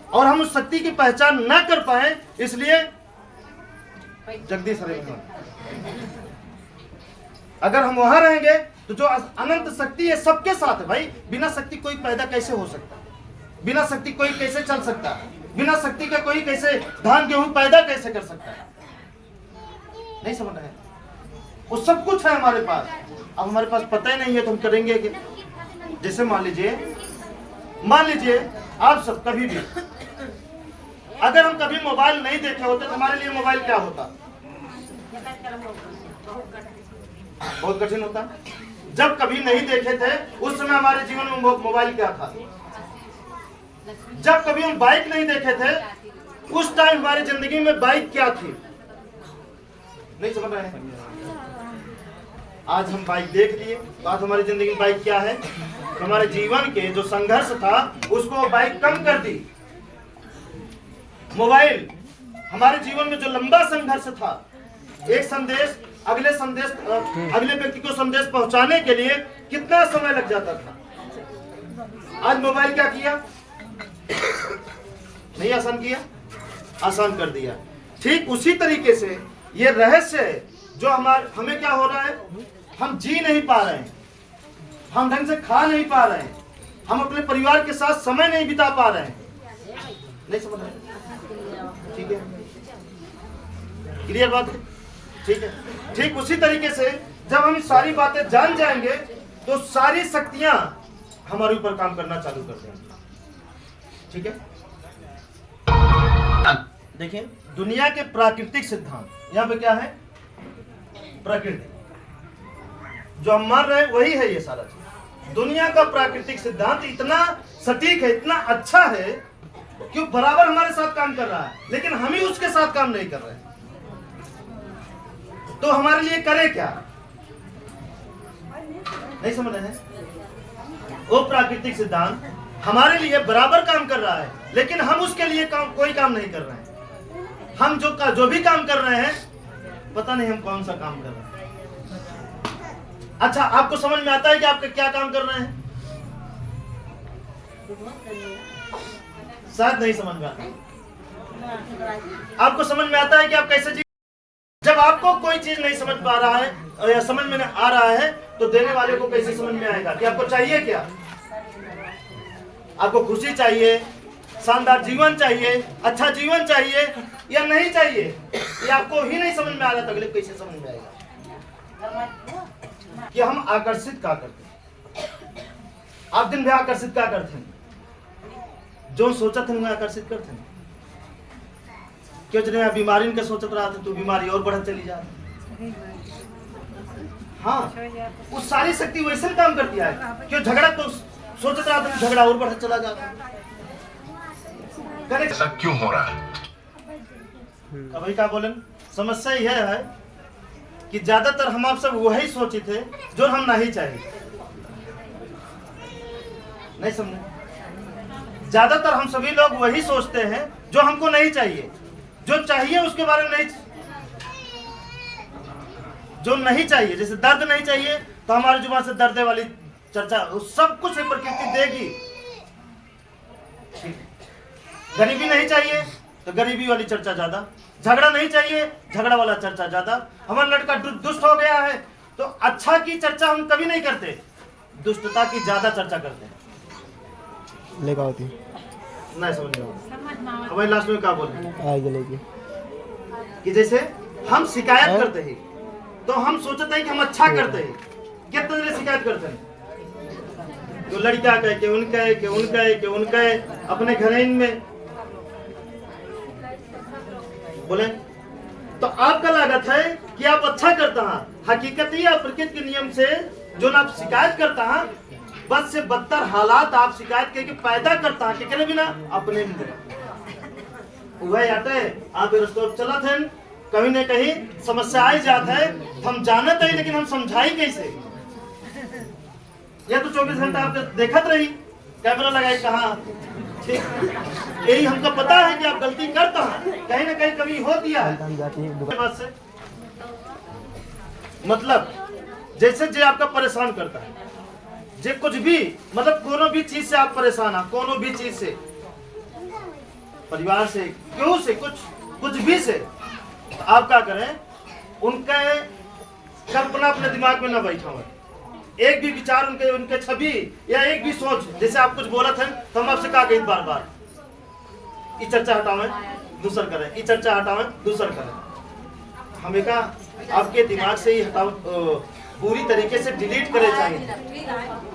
और हम उस शक्ति की पहचान न कर पाए, इसलिए जगदीश हरे अगर हम वहां रहेंगे तो जो अनंत शक्ति है सबके साथ है भाई। बिना शक्ति कोई पैदा कैसे हो सकता है, बिना शक्ति कोई कैसे चल सकता है, बिना शक्ति का कोई कैसे धान गेहूं पैदा कैसे कर सकता है, नहीं समझ रहे हैं। वो सब कुछ है हमारे पास, अब हमारे पास पता ही नहीं है तो हम करेंगे कि जैसे मान लीजिए आप सब कभी भी अगर हम कभी मोबाइल नहीं देखे होते तो हमारे लिए मोबाइल क्या होता, बहुत कठिन होता। जब कभी नहीं देखे थे उस समय हमारे जीवन में मोबाइल क्या था। जब कभी हम बाइक नहीं देखे थे उस टाइम हमारी जिंदगी में बाइक क्या थी, नहीं समझ रहे हैं। आज हम बाइक देख लिए, बात हमारी जिंदगी में बाइक क्या है। हमारे जीवन के जो संघर्ष था उसको बाइक कम कर दी। मोबाइल हमारे जीवन में जो लंबा संघर्ष था, एक संदेश अगले व्यक्ति को संदेश पहुंचाने के लिए कितना समय लग जाता था, आज मोबाइल क्या किया, नहीं आसान किया। आसान कर दिया। ठीक उसी तरीके से ये रहस्य है जो हमें क्या हो रहा है, हम जी नहीं पा रहे हैं, हम ढंग से खा नहीं पा रहे हैं, हम अपने परिवार के साथ समय नहीं बिता पा रहे हैं। नहीं समझ रहे? ठीक है, क्लियर बात है? ठीक है। ठीक उसी तरीके से जब हम ये सारी बातें जान जाएंगे तो सारी शक्तियां हमारे ऊपर काम करना चालू कर देंगी। ठीक है, देखिए दुनिया के प्राकृतिक सिद्धांत, यहाँ पे क्या है, प्रकृति, जो हम मान रहे हैं वही है ये सारा चीज। दुनिया का प्राकृतिक सिद्धांत इतना सटीक है, इतना अच्छा है कि बराबर हमारे साथ काम कर रहा है, लेकिन हम ही उसके साथ काम नहीं कर रहे हैं। तो हमारे लिए करे क्या? नहीं समझ रहे हैं? वो प्राकृतिक सिद्धांत हमारे लिए बराबर काम कर रहा है, लेकिन हम उसके लिए कोई काम नहीं कर रहे हैं। हम जो भी काम कर रहे हैं, पता नहीं हम कौन सा काम कर रहे हैं। अच्छा, आपको समझ में आता है कि आप क्या काम कर रहे हैं? शायद नहीं समझ में आता। आपको समझ में आता है कि आप कैसे जी? जब आपको कोई चीज नहीं समझ पा रहा है या समझ में नहीं आ रहा है, तो देने वाले को कैसे समझ में आएगा कि आपको चाहिए क्या? आपको खुशी चाहिए, शानदार जीवन चाहिए, अच्छा जीवन चाहिए या नहीं चाहिए, ये आपको ही नहीं समझ में आ रहा, तो अगले कैसे समझ में आएगा कि हम आकर्षित क्या करते हैं? आप दिन भर आकर्षित क्या करते हैं? जो सोचा थे मैं आकर्षित करते हैं। क्यों जने बीमारी के सोचत रहा था, तो बीमारी और बढ़त चली जा रही। हाँ, वो सारी शक्ति वैसे काम करती है। क्यों झगड़ा तो सोचत रहा था, झगड़ा और बढ़त चला जाता। ऐसा क्यों हो रहा है? अभी क्या बोले, समस्या यह है कि ज्यादातर हम आप सब वही सोचे थे जो हम नहीं चाहिए। नहीं समझे? ज्यादातर हम सभी लोग वही सोचते हैं जो हमको नहीं चाहिए। जो चाहिए उसके बारे में नहीं, जो नहीं चाहिए, जैसे दर्द नहीं चाहिए तो हमारी जुबान से दर्द वाली चर्चा, सब कुछ प्रकृति देगी। गरीबी नहीं चाहिए तो गरीबी वाली चर्चा ज्यादा, झगड़ा नहीं चाहिए, झगड़ा वाला चर्चा ज्यादा। हमारा लड़का दुष्ट हो गया है तो अच्छा की चर्चा हम कभी नहीं करते, दुष्टता की ज्यादा चर्चा करते हैं। लेगा होती नहीं समझ में हमारे लास्ट में क्या बोल आएगी कि जैसे हम शिकायत करते हैं तो हम सोचते हैं कि हम अच्छा करते हैं। कितने दिन शिकायत करते हैं, तो लड़का कह के उनका है कि उनका है कि उनका है, अपने घर में बोले तो आपका लागत है कि आप अच्छा करता है। हकीकत या प्रकृति के नियम से जो आप शिकायत करता है, बस से बदतर हालात आप शिकायत करके पैदा करता है। क्या बिना अपने वह आते आप रस्तों चला थे, कहीं न कहीं समस्या आई जाता है, हम जानते हैं लेकिन हम समझाई कैसे? या तो 24 घंटा आप देखत रही, कैमरा लगाई कहाँ, ठीक, यही हमको पता है कि आप गलती करता है, कहीं ना कहीं कमी हो दिया है। बात से मतलब जैसे जे आपका परेशान करता है, जे कुछ भी मतलब कोनो भी चीज से आप परेशान है, कोनो भी चीज से, परिवार से, क्यों से, कुछ भी से, तो आप क्या करें, उनका कल्पना अपने दिमाग में न बैठा हुआ, एक भी विचार उनके छवि या एक भी सोच, जैसे आप कुछ बोला थे तो हम आपसे कहा गई बार बार, ये चर्चा हटावें दूसर करें, ये चर्चा हटावें दूसर करें। हमें कहा आपके दिमाग से ही हटाओ, पूरी तरीके से डिलीट करे चाहिए।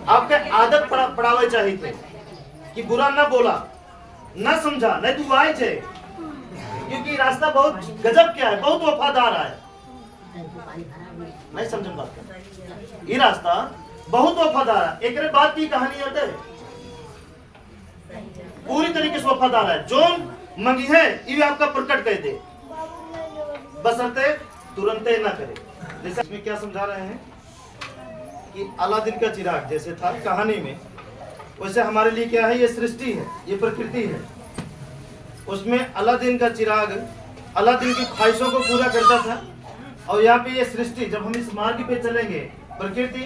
आपके आदत पड़ावे चाहिए थे कि बुरा ना बोला, ना समझा, नहीं तू आए थे, क्योंकि रास्ता बहुत गजब क्या है, बहुत वफादार है। नहीं समझन बात, ये रास्ता बहुत वफादार है। एक बात की कहानी है, पूरी तरीके से वफादार है, जो मंगी है ये आपका प्रकट कर दे, बसरते तुरंते ना करे। जैसे इसमें क्या समझा रहे हैं कि अलादीन का चिराग जैसे था कहानी में, वैसे हमारे लिए क्या है, ये सृष्टि है, ये प्रकृति है। उसमें अलादीन का चिराग अलादीन की ख्वाहिशों को पूरा करता था, और यहाँ पे ये सृष्टि, जब हम इस मार्ग पे चलेंगे, प्रकृति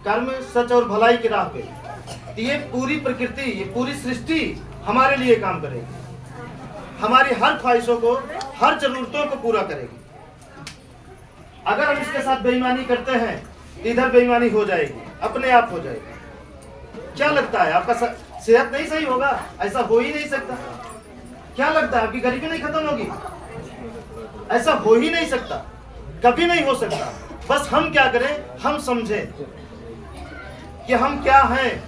कर्म सच और भलाई की राह पे, तो ये पूरी प्रकृति, ये पूरी सृष्टि हमारे लिए काम करेगी। हमारी हर ख्वाहिशों को, हर जरूरतों को पूरा करेगी। अगर हम इसके साथ बेईमानी करते हैं, इधर बेईमानी हो जाएगी, अपने आप हो जाएगी। क्या लगता है आपका सेहत नहीं सही होगा? ऐसा हो ही नहीं सकता। क्या लगता है आपकी गरीबी नहीं खत्म होगी? ऐसा हो ही नहीं सकता, कभी नहीं हो सकता। बस हम क्या करें, हम समझें कि हम क्या हैं,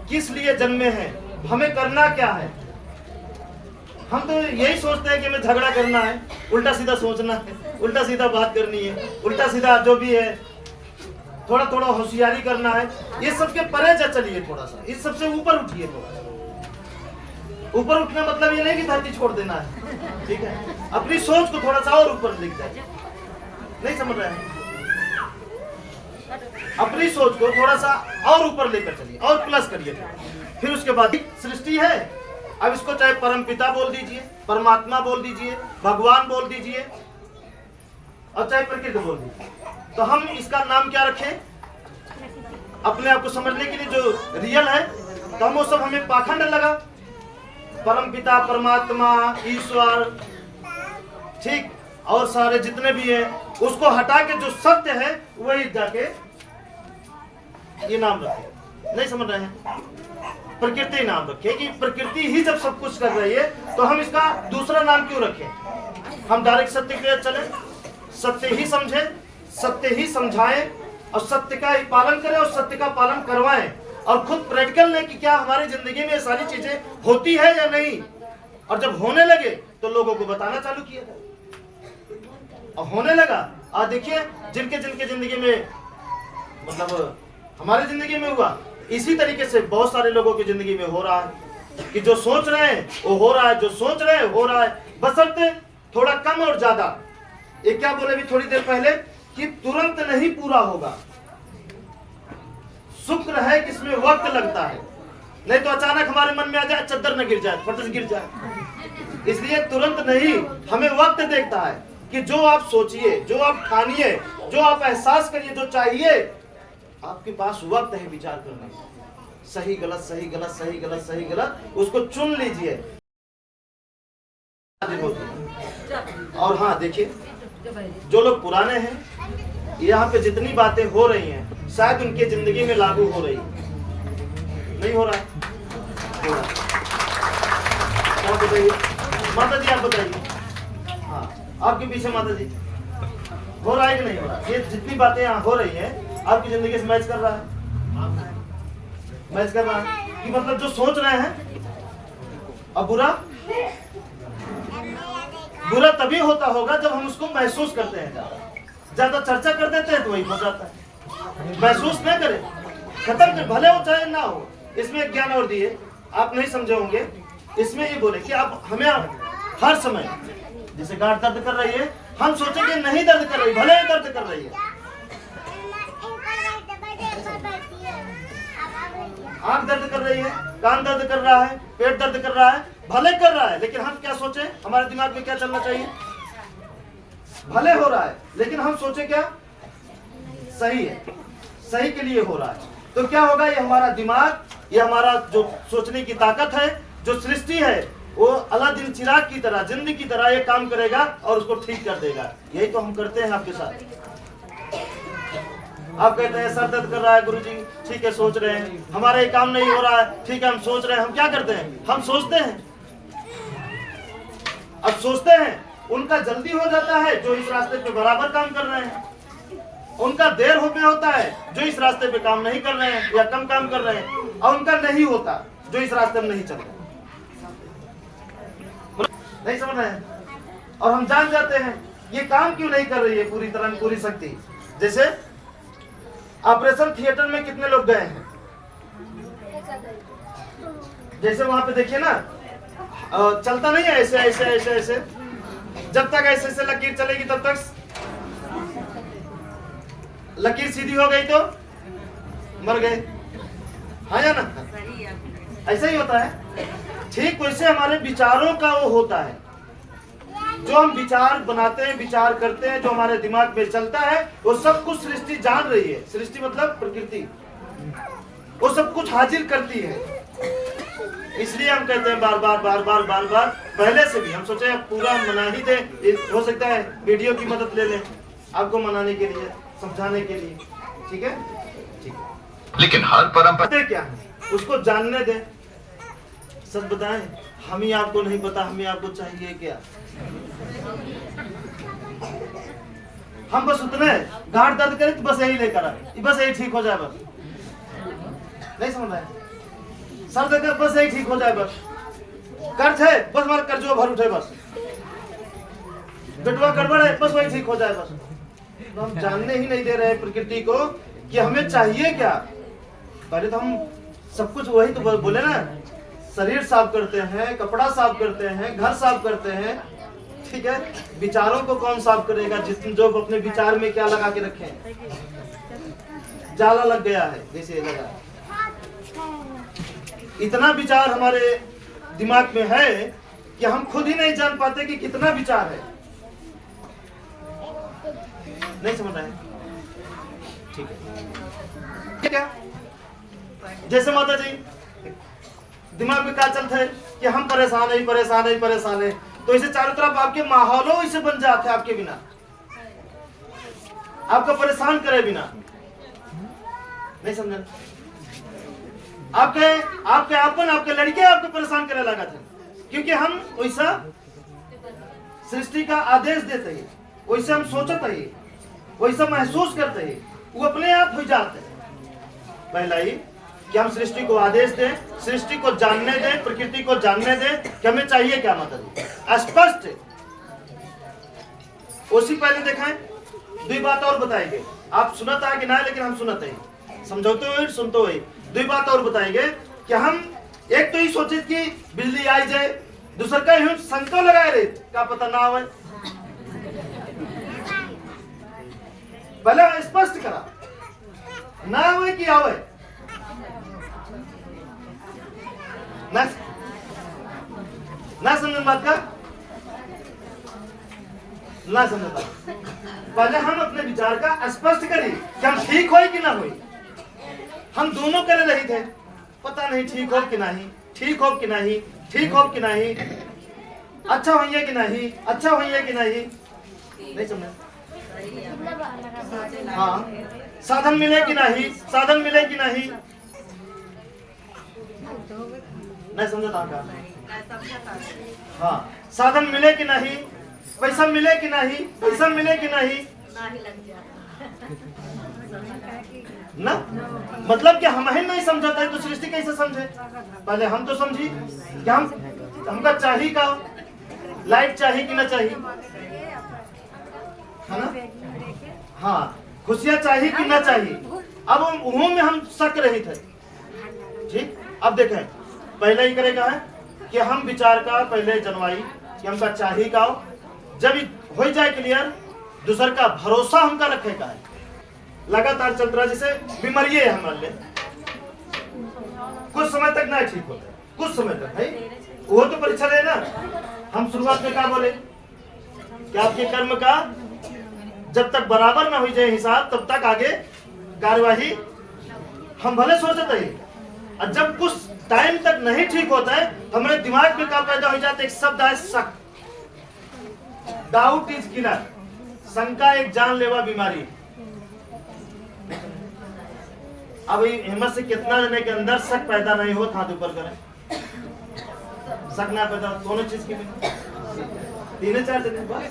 किस लिए जन्मे हैं, हमें करना क्या है। हम तो यही सोचते हैं कि हमें झगड़ा करना है, उल्टा सीधा सोचना है, उल्टा सीधा बात करनी है, उल्टा सीधा जो भी है थोड़ा थोड़ा होशियारी करना है। ये सबके परे चलिए, थोड़ा सा इस सबसे ऊपर उठिए। थोड़ा ऊपर उठना मतलब ये नहीं कि धरती छोड़ देना है, ठीक है? अपनी सोच को थोड़ा सा और ऊपर लेके जाइए। नहीं समझ रहे हैं? अपनी सोच को थोड़ा सा और ऊपर लेकर चलिए और प्लस करिए। फिर उसके बाद सृष्टि है, अब इसको चाहे परम पिता बोल दीजिए, परमात्मा बोल दीजिए, भगवान बोल दीजिए, और चाहे प्रकृति बोल दीजिए। तो हम इसका नाम क्या रखें अपने आप को समझने के लिए, जो रियल है? तो हम वो सब हमें पाखंड लगा, परम पिता, परमात्मा, ईश्वर, ठीक, और सारे जितने भी हैं उसको हटा के जो सत्य है वही जाके ये नाम रखे। नहीं समझ रहे हैं? प्रकृति नाम रखे कि प्रकृति ही जब सब कुछ कर रही है तो हम इसका दूसरा नाम क्यों रखें? हम डायरेक्ट सत्य के चले, सत्य ही समझें, सत्य ही समझाएं और सत्य का ही पालन करें और सत्य का पालन करवाएं और खुद प्रैक्टिकल लें कि क्या हमारी जिंदगी में ये सारी चीजें होती है या नहीं। और जब होने लगे तो लोगों को बताना चालू किया और होने लगा। और देखिए जिनके जिनके जिंदगी में, मतलब हमारी जिंदगी में हुआ, इसी तरीके से बहुत सारे लोगों की जिंदगी में हो रहा है कि जो सोच रहे हैं वो हो रहा है, जो सोच रहे हैं हो रहा है, बशर्ते थोड़ा कम और ज्यादा। ये क्या बोले भी थोड़ी देर पहले कि तुरंत नहीं पूरा होगा। शुक्र है कि इसमें वक्त लगता है, नहीं तो अचानक हमारे मन में आ जाए, चद्दर न गिर जाए, फटस गिर जाए। इसलिए तुरंत नहीं, हमें वक्त देखता है कि जो आप सोचिए, जो आप ठानिए, जो आप एहसास करिए, जो चाहिए, आपके पास वक्त है विचार करने का। सही गलत, सही गलत, सही गलत, सही गलत, उसको चुन लीजिए। और हाँ देखिए, जो लोग पुराने हैं, यहाँ पे जितनी बातें हो रही हैं शायद उनके जिंदगी में लागू हो रही, नहीं हो रहा है? हो रहा है। क्या बताइए माता जी, आप बताइए। हाँ, आपके पीछे माता जी, हो रहा है कि नहीं हो रहा? ये जितनी बातें यहाँ हो रही हैं आपकी जिंदगी से मैच कर रहा है? मैच कर रहा है कि मतलब जो सोच रहे हैं। और बुरा तभी होता होगा जब हम उसको महसूस करते हैं। ज्यादा चर्चा कर देते हैं तो वही हो जाता है। महसूस न करें, खत्म कर, भले हो चाहे ना हो। इसमें एक ज्ञान और दिए, आप नहीं समझे होंगे। इसमें ये बोले कि आप हमें हर समय, जैसे गांठ दर्द कर रही है, हम सोचें कि नहीं दर्द कर रही, भले ही दर्द कर रही है। आंख दर्द कर रही है, कान दर्द कर रहा है, पेट दर्द कर रहा है, भले कर रहा है, लेकिन हम क्या सोचे? हमारे दिमाग में क्या चलना चाहिए? भले हो रहा है, लेकिन हम सोचे क्या? सही है, सही के लिए हो रहा है। तो क्या होगा? ये हमारा दिमाग, ये हमारा जो सोचने की ताकत है, जो सृष्टि है, वो अलादीन चिराग की तरह, जिंदगी की तरह ये काम करेगा और उसको ठीक कर देगा। यही तो हम करते हैं आपके साथ। आप कहते हैं सर दर्द कर रहा है गुरुजी, ठीक है, सोच रहे हैं। हमारा ये काम नहीं हो रहा है, ठीक है, हम सोच रहे हैं। हम क्या करते हैं? हम सोचते हैं। अब सोचते हैं, उनका जल्दी हो जाता है जो इस रास्ते पे बराबर काम कर रहे हैं, उनका देर में होता है जो इस रास्ते पे काम नहीं कर रहे हैं या कम काम कर रहे हैं, और उनका नहीं होता जो इस रास्ते में नहीं चल रहे। नहीं समझ रहे हैं? और हम जान जाते हैं ये काम क्यों नहीं कर रही है पूरी तरह, पूरी शक्ति। जैसे ऑपरेशन थिएटर में कितने लोग गए हैं? जैसे वहां पे देखिए ना, चलता नहीं है ऐसे ऐसे ऐसे ऐसे, जब तक ऐसे ऐसे लकीर चलेगी तब तक, लकीर सीधी हो गई तो मर गए, हाँ या ना? ऐसा ही होता है। ठीक वैसे हमारे विचारों का वो होता है, जो हम विचार बनाते हैं, विचार करते हैं, जो हमारे दिमाग में चलता है, वो सब कुछ सृष्टि जान रही है। सृष्टि मतलब प्रकृति, वो सब कुछ हाजिर करती है। इसलिए हम कहते हैं बार बार पहले से भी हम सोचे पूरा मना ही दे, हो सकता है वीडियो की मदद ले लें आपको मनाने के लिए, समझाने के लिए। ठीक है, ठीक है। लेकिन हर परंपरा क्या है उसको जानने दे। सच बताएं, हम ही आपको नहीं पता हमें आपको चाहिए क्या। हम बस उतने गांठ दर्द करें तो बस यही लेकर आए, बस यही ठीक हो जाए, बस नहीं समझ रहे, सर दर्द बस यही ठीक हो जाए, बस कर्ज है बस हमारा कर्जो भर उठे, बस बेटवा गड़बड़ है बस वही ठीक हो जाए, बस। तो हम जानने ही नहीं दे रहे प्रकृति को कि हमें चाहिए क्या। पहले तो हम सब कुछ वही तो बोले ना, शरीर साफ करते हैं, कपड़ा साफ करते हैं, घर साफ करते हैं, ठीक है। विचारों को कौन साफ करेगा, जो अपने विचार में क्या लगा के रखे, जाला लग गया है जैसे लगा। इतना विचार हमारे दिमाग में है कि हम खुद ही नहीं जान पाते कि कितना विचार है। नहीं समझ रहे, ठीक है, ठीक है। जैसे माता जी दिमाग में क्या चलता है कि हम परेशान है, तो इसे चारों तरफ आपके माहौलों इसे बन जाते हैं आपके बिना, आपको परेशान करे बिना। नहीं समझे, आपके आपके लड़के आपको परेशान करे लगा थे, क्योंकि हम वैसा सृष्टि का आदेश देते हैं, वैसे हम सोचते हैं, वैसा महसूस करते हैं, वो अपने आप हो जाते हैं। पहला ही कि हम सृष्टि को आदेश दें, सृष्टि को जानने दें, प्रकृति को जानने दें कि हमें चाहिए क्या, मतलब स्पष्ट। उसी पहले देखें, दो बात और बताएंगे, आप सुनत है कि ना, लेकिन हम सुनते हैं, समझौते हुए सुनते हुए दो बात और बताएंगे कि हम एक तो ही सोचे कि बिजली आई जाए, दूसरा कहीं संतो लगाए रहे क्या पता ना आवे। पहले स्पष्ट करा ना आवे कि आवे ना समझ बात का, ना समझ बात। पहले हम अपने विचार का स्पष्ट करें कि हम ठीक हो कि ना हो। हम दोनों कर रहे थे, पता नहीं ठीक हो कि नहीं, ठीक हो कि नहीं, ठीक हो कि नहीं, अच्छा होइए कि नहीं, अच्छा होइए कि नहीं समझ। हाँ, साधन मिले कि नहीं, साधन मिले कि नहीं समझता का। हाँ, साधन मिले कि नहीं, पैसा मिले कि नहीं, पैसा मिले कि नहीं ना, मतलब कि हम ही नहीं समझाता है तो सृष्टि कैसे समझे। पहले हम तो समझी कि हमका चाहिए का, लाइट चाहिए कि ना चाहिए, है ना। हाँ, खुशियाँ चाहिए कि ना चाहिए। अब उन्हों में हम शक रहे थे, ठीक। अब देखें, पहले ही करेगा है कि हम विचार का पहले जनवाई कि हमका चाहिए का, जब हो जाए क्लियर, दूसर का भरोसा हमका रखे का है, लगातार चलता रहा। जैसे बीमारी है हमारे लिए, कुछ समय तक ना ठीक होता है, कुछ समय तक है, वो तो परीक्षा ले ना। हम शुरुआत में क्या बोले कि आपके कर्म का जब तक बराबर ना हो जाए हिसाब, तब तक आगे कार्यवाही हम भले सोचते हैं। और जब कुछ टाइम तक नहीं ठीक होता है, हमारे दिमाग में क्या पैदा हो जाता है, एक शब्द है शक। डाउट इज किलर, शंका एक जानलेवा बीमारी। अब हिम्मत से कितना जने के अंदर शक पैदा नहीं हो, हाथ ऊपर करें। शक ना पैदा दोनों चीज की, 3-4 जने बस।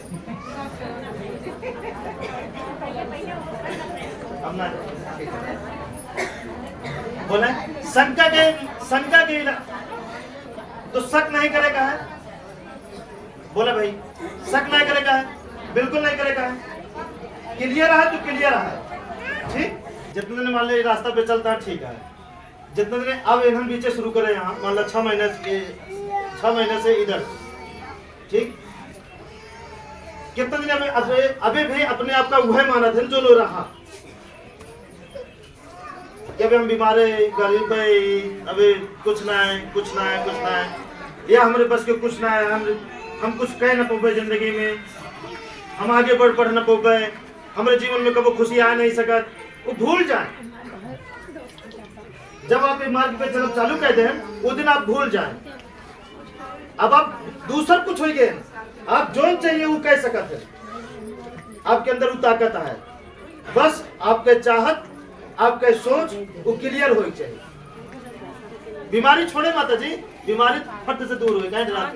अब ना बोले शंका के तो शक नहीं करेगा है, बोले भाई शक नहीं करेगा है, बिल्कुल नहीं करेगा है। क्लियर है तो क्लियर है, ठीक। जितने दिन मान लो रास्ता पे चलता है, ठीक है। जितने दिन अब इन्हें बीचे शुरू करे यहाँ, मान लो 6 महीने से इधर, ठीक। कितने दिन अभी भी अपने आप का वह माना थे जो लो रहा कि अभी हम बीमार है, गरीब है, अभी कुछ ना है, या हमारे बस के कुछ ना है, हम कुछ कह ना पाए जिंदगी में, हम आगे बढ़ ना पाए, हमारे जीवन में कभी खुशी आ नहीं सकत। वो भूल जाए, जब आप ये मार्ग पे चलना चालू कर दें वो दिन आप भूल जाएं। अब आप दूसरा कुछ हो गए, आप जो चाहिए वो कह सकते हैं, आपके अंदर वो ताकत है। बस आपके चाहत, आपके सोच वो क्लियर होनी चाहिए। बीमारी छोड़े माता जी, बीमारी फट से दूर हो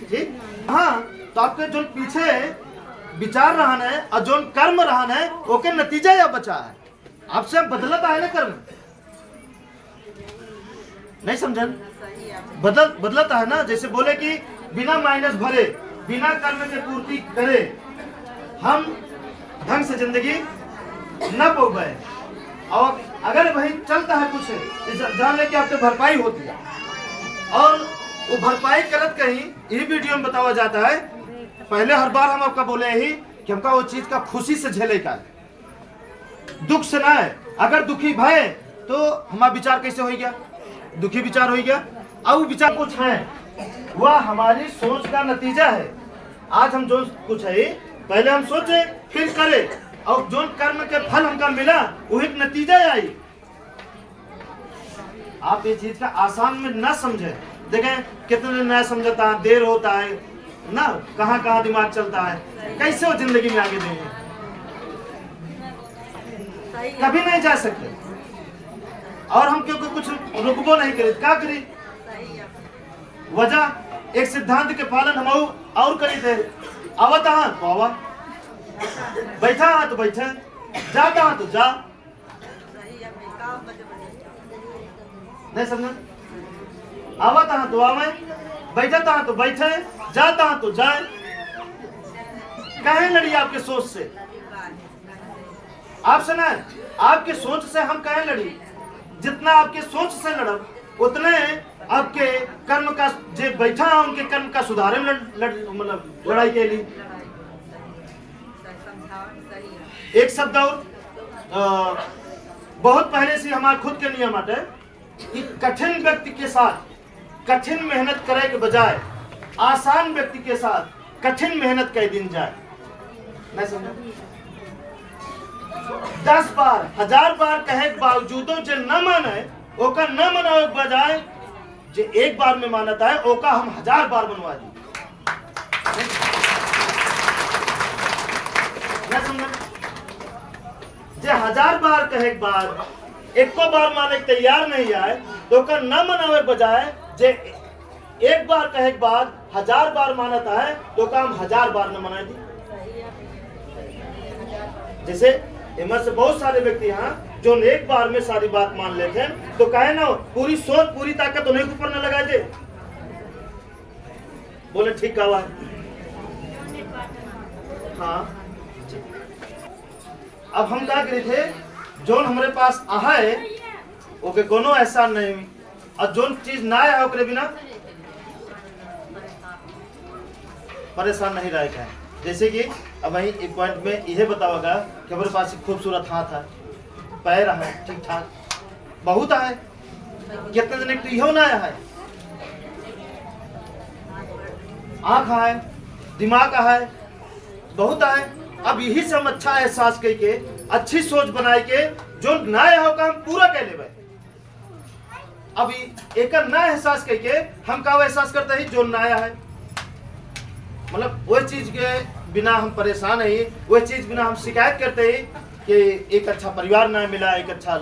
ठीक। हाँ, तो आपके जो पीछे विचार रहन है और जो कर्म रहन है ओके नतीजा या बचा है, आपसे बदलत है ना कर्म, नहीं समझन? बदलत है ना। जैसे बोले कि बिना माइनस भरे, बिना कर्म के पूर्ति करे हम ढंग से जिंदगी न पाए। और अगर वही चलता है कुछ जान ले कि आपके भरपाई होती है, और वो भरपाई करत कहीं ये वीडियो में बताया जाता है। पहले हर बार हम आपका बोले ही कि हमका वो चीज का खुशी से झेले का, दुख से ना है। अगर दुखी भय तो हमारा विचार कैसे हो गया, दुखी विचार हो गया। अब वो विचार कुछ है वह हमारी सोच का नतीजा है। आज हम जो कुछ है पहले हम सोचे फिर करे, और जो कर्म के फल हमका मिला वो एक नतीजा आई। आप ये चीज का आसान में ना समझे। देखें कितने नया समझता है, देर होता है ना, कहाँ कहाँ दिमाग चलता है, कैसे वो जिंदगी में आगे देंगे, कभी नहीं जा सकते। और हम क्योंकि कुछ रुकबो नहीं करे, क्या करी? वजह एक सिद्धांत के पालन हम और करी थे। आवता हाँ तो आवा, बैठा हाँ तो बैठे, जाता हाँ तो जा, नहीं समझा? आवता हाँ तो आवे, बैठता हाँ तो बैठे, जाता हाँ तो जाए। कहे लड़ी आपके सोच से? आप सुना, आपके सोच से हम कहे लड़ी? जितना आपके सोच से लड़ब उतने आपके कर्म का जो बैठा है उनके कर्म का सुधारे मतलब लड़ाई के लिए। एक शब्द और बहुत पहले से हमारे खुद के नियम है कि कठिन व्यक्ति के साथ कठिन मेहनत करे के बजाय आसान व्यक्ति के साथ कठिन मेहनत कर दिन जाए। नहीं समझा? 10 बार 1000 बार कहे के बावजूदों जो न माने ओका न मनावे के बजाय जो एक बार में मानता है ओका हम 1000 बार मनवा दी। नहीं समझा? जो 1000 बार कहे के बाद एको बार माने के तैयार नहीं आए तो ओका न मनावे के बजाय जे एक बार कहे के बाद 1000 बार मानता है तो काम 1000 बार न मना दी। जैसे इमर से बहुत सारे व्यक्ति हैं जो एक बार में सारी बात मान लेते हैं, तो कहे ना पूरी सोच पूरी ताकत उन्हें ऊपर न लगा दे। बोले ठीक कहा है। हाँ, अब हम क्या करे थे, जो हमारे पास आए ओके कोनो ऐसा नहीं, और जो चीज ना आया ओकरे बिना परेशान नहीं रहेगा। जैसे कि अब वही एक पॉइंट में यह बताओगा कि हमारे पास एक खूबसूरत हाथ है, पैर है ठीक ठाक, बहुत है, कितने दिन तो यहो ना आया है, आँख है, दिमाग है, बहुत है। अब यही से हम अच्छा एहसास करके अच्छी सोच बनाए के जो ना आया होगा हम पूरा कह लेवे। अब एक ना एहसास करके हम का एहसास करते हैं जो ना आया है, मतलब वो चीज के बिना हम परेशान है, वो चीज बिना हम शिकायत करते हैं कि एक अच्छा परिवार ना मिला, एक अच्छा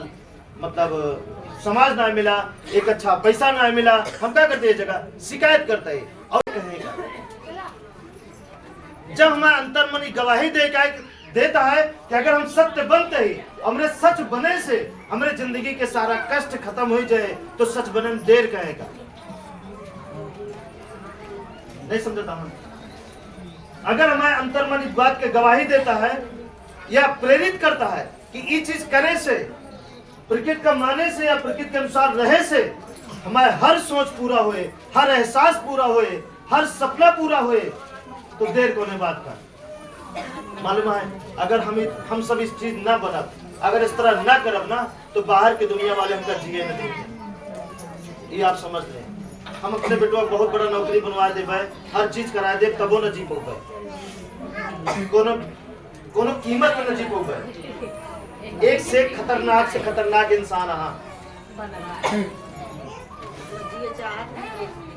मतलब समाज ना मिला, एक अच्छा पैसा ना मिला, हम क्या करते हैं जगह शिकायत करते हैं। और कहेगा जब हमारा अंतर्मनी गवाही देता है कि अगर हम सत्य बनते ही हमरे सच बने से हमारे जिंदगी के सारा कष्ट खत्म हो जाए तो सच बनने में देर कहेगा। नहीं समझता हम? अगर हमारे अंतर्मनी बात के गवाही देता है या प्रेरित करता है कि ये चीज करे से, प्रकृति का माने से या प्रकृति के अनुसार रहे से हमारे हर सोच पूरा हुए, हर एहसास पूरा हुए, हर सपना पूरा हुए, तो देर कोने बात का मालूम है। अगर हम सब इस चीज ना बनब, अगर इस तरह ना करब ना, तो बाहर की दुनिया वाले हमका जिए नहीं। ये आप समझ लें। हम अपने बेटों को बहुत बड़ा नौकरी बनवा देवे, हर चीज करा दे, तबो न जी पावे, कोनो कीमत में न जी पावे। एक से खतरनाक इंसान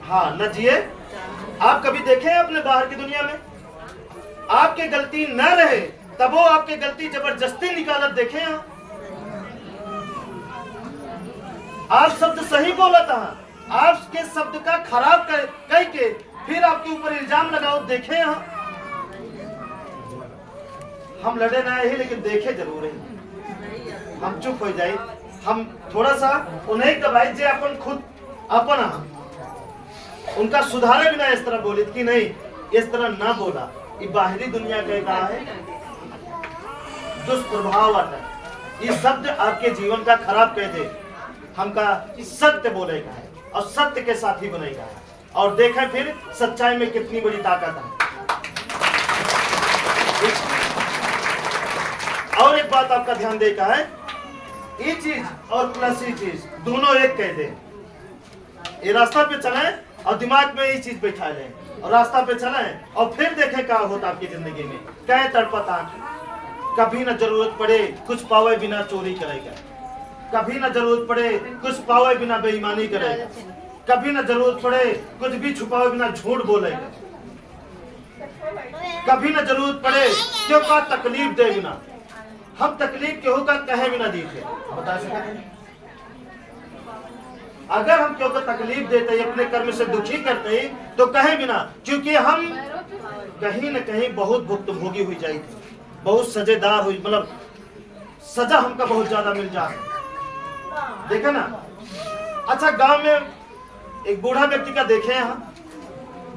हाँ, न जिए। आप कभी देखे हैं अपने बाहर की दुनिया में? आपके गलती न रहे तब वो आपके गलती जबरदस्ती निकालत देखे हैं? आप शब्द सही बोला था, आपके शब्द का खराब कह के फिर आपके ऊपर इल्जाम लगाओ देखे हैं? हम लड़े ना है लेकिन देखे जरूर है। हम चुप हो जाए, हम थोड़ा सा उन्हें दबाई जे अपन खुद अपन उनका सुधारे बिना इस तरह बोली कि नहीं, इस तरह ना बोला। ये बाहरी दुनिया कह कहा है दुष्प्रभाव आता है। ये शब्द आपके जीवन का खराब कह दे, हमका सत्य बोलेगा है और सत्य के साथी बनेगा है। और देखें फिर सच्चाई में कितनी बड़ी ताकत है। और एक बात आपका ध्यान देगा है, ये चीज और प्लस ये चीज दोनों एक कह दे। ये रास्ता पे चले और दिमाग में ये चीज बैठा लें और रास्ता पे चलें और फिर देखें क्या होता आपकी जिंदगी में। क्या तड़पत आंख, कभी ना जरूरत पड़े कुछ पावे बिना चोरी करेगा, कभी ना जरूरत पड़े कुछ पावे बिना बेईमानी करेगा, कभी ना जरूरत पड़े कुछ भी छुपावे बिना झूठ बोलेगा, कभी ना जरूरत पड़े क्यों का तकलीफ दे बिना। हम तकलीफ क्यों का कहे बिना दी थे, बता सकते हैं? अगर हम क्यों का तकलीफ देते अपने कर्म से दुखी करते तो कहे बिना, क्योंकि हम कहीं न कहीं बहुत भुक्तभोगी हुई जाए थे, बहुत सजेदार हुई, मतलब सजा हमका बहुत ज्यादा मिल जाए। देखा ना? अच्छा, गांव में एक बूढ़ा व्यक्ति का देखे यहाँ,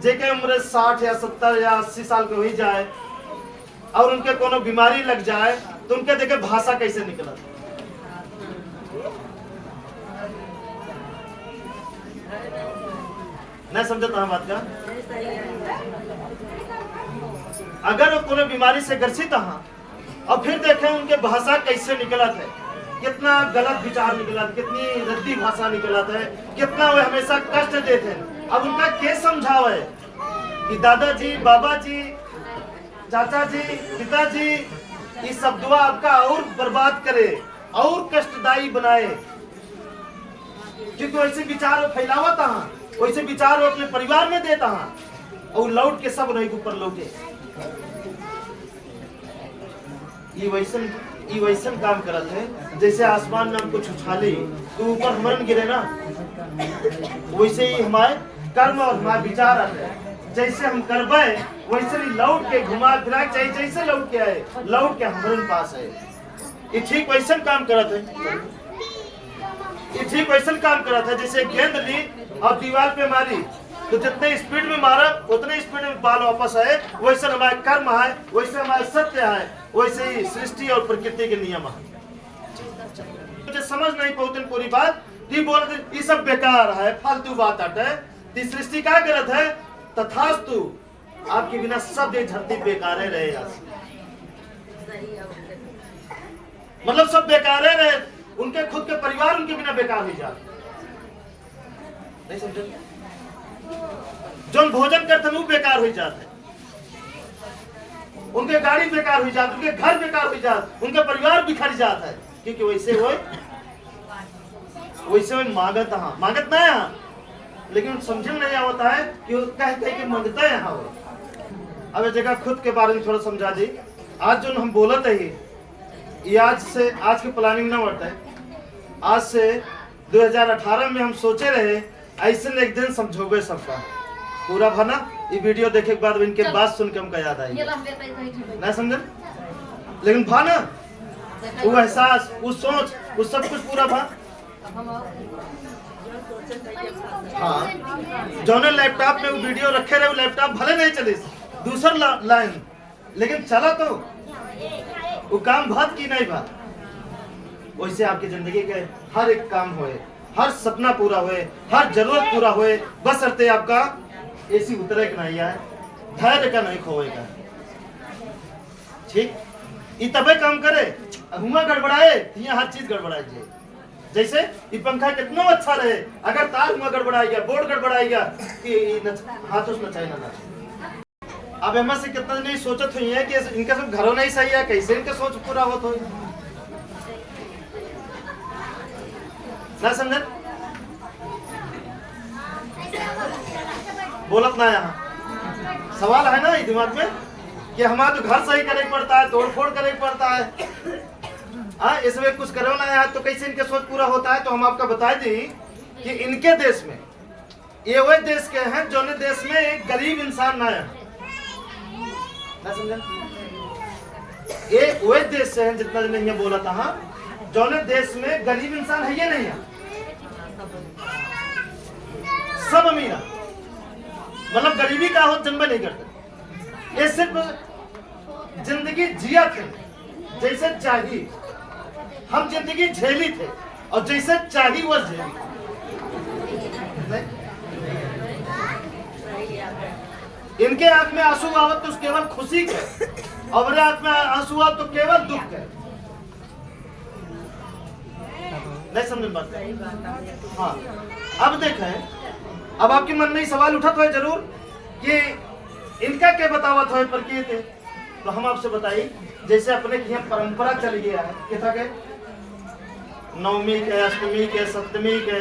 जेके उम्र 60 या 70 या 80 साल के हो ही जाए और उनके कोनो बीमारी लग जाए तो उनके देखे भाषा कैसे निकला। नहीं समझता हम बात का? अगर वो कोनो बीमारी से ग्रसित है और फिर देखें उनके भाषा कैसे निकला है, कितना गलत विचार निकला, कितनी रद्दी भाषा निकला है, कितना वो हमेशा कष्ट देते हैं। अब उनका क्या समझावे कि दादाजी, बाबा जी, चाचा जी, पिताजी, ये सब दुआ आपका और बर्बाद करे और कष्टदायी बनाए, क्योंकि वैसे विचार फैलावता है, वैसे विचार वो अपने परिवार में देता है और लौट के सब नहीं ऊपर लौटे। ये वैसन काम करत है जैसे आसमान में हम कुछ उछाले तो ऊपर हमरन गिरे ना, वैसे ही हमारे कर्म और हमारे विचार आते हैं। जैसे हम करबे वैसे ही लौट के घुमा फिरा चाहिए, जैसे लौट के आए लौट के हमरन पास है। ये ठीक वैसन काम करत है, ये ठीक वैसन काम करत है जैसे गेंद ली और दीवार पे मारी तो जितने स्पीड में मारा उतने स्पीड में बाल वापस आए। वैसे हमारे कर्म है, वैसे हमारे सत्य है, वैसे ही सृष्टि और प्रकृति के नियम है। मुझे समझ नहीं पाते पूरी बात, ये बोलते ये सब बेकार है, फालतू बात है। सृष्टि क्या गलत है? तथास्तु, आपके बिना सब ये धरती बेकार रहेगा, मतलब सब बेकार रहे, उनके खुद के परिवार उनके बिना बेकार हो जाते। नहीं समझे? जो भोजन करते हैं वो बेकार हो जाते, उनके गाड़ी बेकार हो जाती, उनके घर बेकार हो जाते, उनके परिवार बिखर जाता है, क्योंकि वैसे वो मांगत ना यहाँ, लेकिन समझ में नहीं आता है कि वो कह के मांगता है यहाँ। अब इस जगह खुद के बारे में थोड़ा समझा दी। आज जो हम बोलत है ये आज के प्लानिंग ना बढ़ता है। आज से 2018 में हम सोचे रहे ऐसे एक दिन समझोगे सबका पूरा भना। ये वीडियो देखे के बाद इनके बात सुन के हमको याद आई, ना समझे? लेकिन भा ना वो एहसास, वो सोच, वो सब कुछ पूरा भा। हाँ, जो ने लैपटॉप में वो वीडियो रखे रहे, वो लैपटॉप भले नहीं चले दूसरा लाइन, लेकिन चला तो वो काम बहुत की नहीं भा। वैसे आपकी जिंदगी के हर एक काम होए, हर सपना पूरा होए, हर जरूरत पूरा होए, बस अर्थे आपका ऐसी उतरे का नहीं है, धैर्य का नहीं खोएगा। ठीक, ये तबे काम करे, हुआ गड़बड़ाए यहाँ हर चीज गड़बड़ाए। जैसे ये पंखा कितना अच्छा रहे, अगर तार हुआ गड़बड़ाएगा, बोर्ड गड़बड़ाएगा कि हाथों से नचाए ना। अब एम से कितना नहीं सोचत हुई है कि इनका सब घरों नहीं सही है, कैसे इनका सोच पूरा होता है। ना समझे? बोलत ना यहाँ सवाल है ना दिमाग में कि हमारा तो घर सही करे पड़ता है, तोड़ फोड़ करे पड़ता है। हाँ, इसमें कुछ करो ना यार तो कैसे इनके सोच पूरा होता है। तो हम आपका बता दें कि इनके देश में ये वही देश के हैं जो देश में एक गरीब इंसान ना है, ना समझे? ये वही देश से है जितना दिन ये बोला था, हाँ, जो देश में गरीब इंसान है ये नहीं है, सब अमीर है। मतलब गरीबी का हो जन्म नहीं करते, ये सिर्फ जिंदगी जिया थे जैसे चाहिए। हम जिंदगी झेली थे और जैसे चाहिए वो झेली। इनके आंख में आंसू आवत तो केवल खुशी के, और मेरे आंख में आंसू आवत तो केवल दुख के। नहीं समझ में बात? हाँ, अब देखें, अब आपके मन में सवाल उठा तो है जरूर कि इनका क्या बतावत हो प्रकृति। तो हम आपसे बताइए, जैसे अपने यहाँ परंपरा चल गया है कितना के, नवमी के, अष्टमी के, सप्तमी के,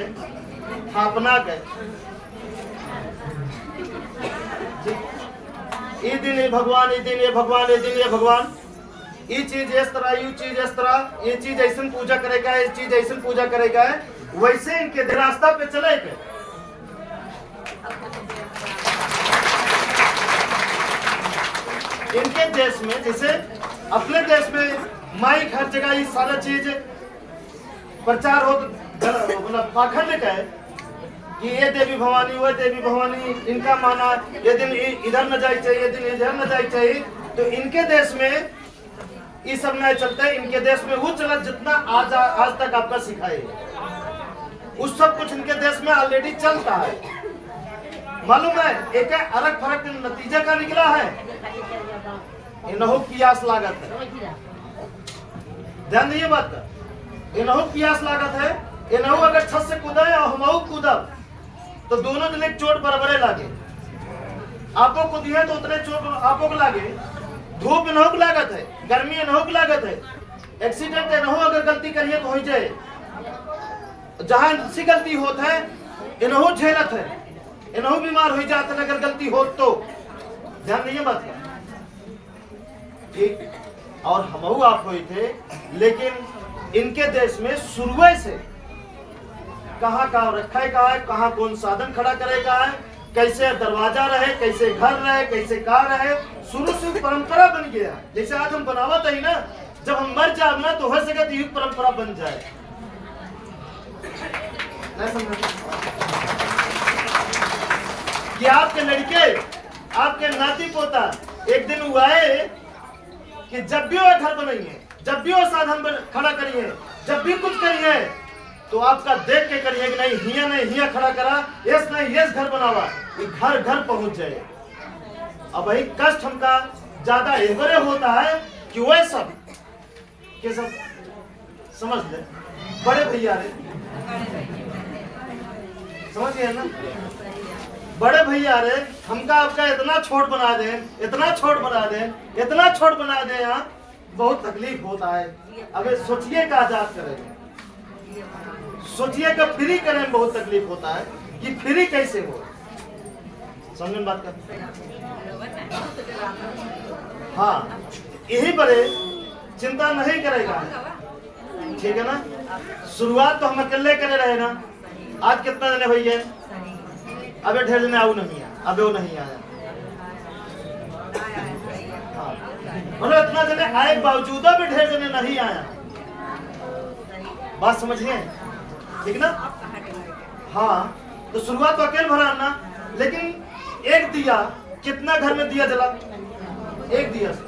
स्थापना के, ये दिन ये भगवान, ये दिन ये भगवान, ये दिन ये भगवान, ये चीज इस तरह, ये चीज इस तरह, ये चीज ऐसा पूजा करेगा, ये चीज ऐसा पूजा करेगा, वैसे इनके रास्ता पे चले के। इनके देश में, जैसे अपने देश में माइक हर जगह ये सारा चीज प्रचार हो, मतलब पाखंड का है कि ये देवी भवानी, वो देवी भवानी, इनका माना ये दिन इधर न जाए चाहिए, ये दिन इधर न जाए चाहिए। तो इनके देश में ये सब नहीं चलता है। इनके देश में वो चला जितना आज तक आपका सिखाए, उस सब कुछ इनके देश में ऑलरेडी चलता है। मालूम है एक अलग फर्क नतीजा का निकला है, इनहु पियास लागत है। ध्यान दीजिए बात का, इनहु पियास लागत है। इनहु अगर छत से कूदा है और हमहु कूदब तो दोनों जने चोट बराबरे लागे। आपको कूदिए तो उतने चोट आपको को लागे। धूप इनहु को लागत है, गर्मी इनहु को लागत है, एक्सीडेंट इनहु अगर गलती करिए तो हो जाए। जहां सी गलती होता है इनहु झेलत है, इनहु बीमार हो जाते हैं अगर गलती हो तो। ध्यान दीजिए बात का, ठीक। और हमहु आप हुए थे, लेकिन इनके देश में शुरू से कहाँ रखा है, कहाँ कौन साधन खड़ा करेगा है, कैसे दरवाजा रहे, कैसे घर रहे, कैसे कार रहे, शुरू से परंपरा बन गया। जैसे आज हम बनावत है ना, जब हम मर जाए ना तो हो सके तो ये परंपरा बन जाए। कि आपके लड़के, आपके नाती पोता एक दिन हुआ है कि जब भी वो घर बनाइए, जब भी वो साधन खड़ा करिए, जब भी कुछ करिए तो आपका देख के करिए कि नहीं हिया खड़ा करा, यस नहीं यस घर बनावा, ये घर घर पहुंच जाए। अब वही कष्ट हमका ज्यादा एवरे होता है कि वह सब के सब समझ ले, बड़े भैया रे, समझ गए ना, बड़े भैया रे, हमका आपका इतना छोट बना दे, इतना छोट बना दे, इतना छोट बना दे, यहाँ बहुत तकलीफ होता है। अबे सोचिए का आजाद करें, सोचिए का फ्री करें में बहुत तकलीफ होता है कि फ्री कैसे हो। समझ बात कर, हाँ, यही बड़े चिंता नहीं करेगा, ठीक है ना। शुरुआत तो हम अकेले करे रहे ना, आज कितना जने भैया, अबे ढेर जने आओ नहीं आया, अबे वो नहीं आया, हाँ, मतलब इतना जने आए बावजूद भी ढेर जने नहीं आया। बात समझिए, ठीक ना। हाँ, तो शुरुआत तो अकेले भरा ना, लेकिन एक दिया कितना घर में दिया जला, एक दिया से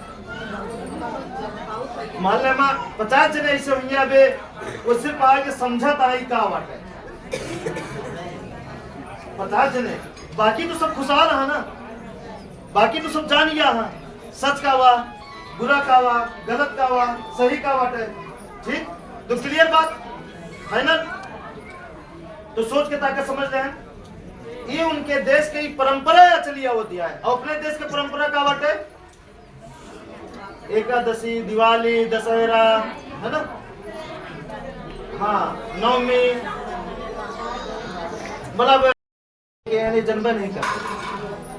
मान ले 50 जने ऐसे होंगे, अबे वो सिर्फ आके समझा था ही का बात है, 50 जने, बाकी तो सब खुशहाल है ना, बाकी तो सब जान गया है सच का हुआ, बुरा का हुआ, गलत का हुआ, सही का बात है, ठीक। तो क्लियर बात फाइनल। तो सोच के ताकत समझ रहे हैं, ये उनके देश की परंपरा चली होती है। और अपने देश की परंपरा का बात है एकादशी, दिवाली, दशहरा, है ना, हाँ, नवमी, बोला यानी जन्म नहीं करते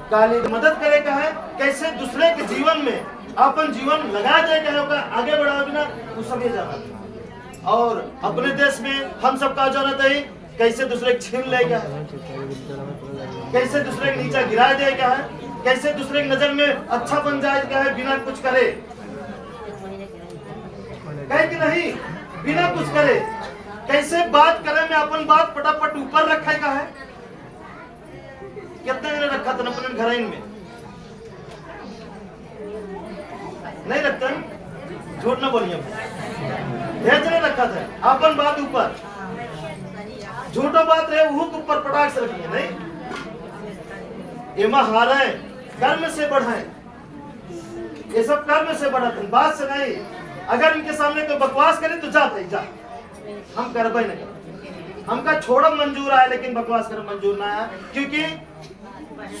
काली मदद करे का है कैसे दूसरे के जीवन में अपन जीवन लगा जाए कहे होगा आगे बढ़ाओ बिना वो सब ये जाना। और अपने देश में हम सबका जरूरत है कैसे दूसरे छीन लेगा, कैसे दूसरे के नीचे गिरा देगा है, कैसे दूसरे की नजर में अच्छा बन जाएगा है बिना कुछ करे, कहे कि नहीं बिना कुछ करे कैसे बात करे में अपन बात फटाफट ऊपर रखे का है। कितने मैंने रखा था अपने घर में नहीं रखता, झूठ ना बोलिए, ढेर जने रखा था अपन बात ऊपर, झूठो बात रहे वो ऊपर पटाख से रखिए नहीं, एमा हारे कर्म से बढ़ाए, ये सब कर्म से बढ़ाते बात से नहीं। अगर इनके सामने कोई बकवास करे तो जा भाई जा, हम कर भाई नहीं, हमका छोड़ो मंजूर आए लेकिन बकवास कर मंजूर ना आया, क्योंकि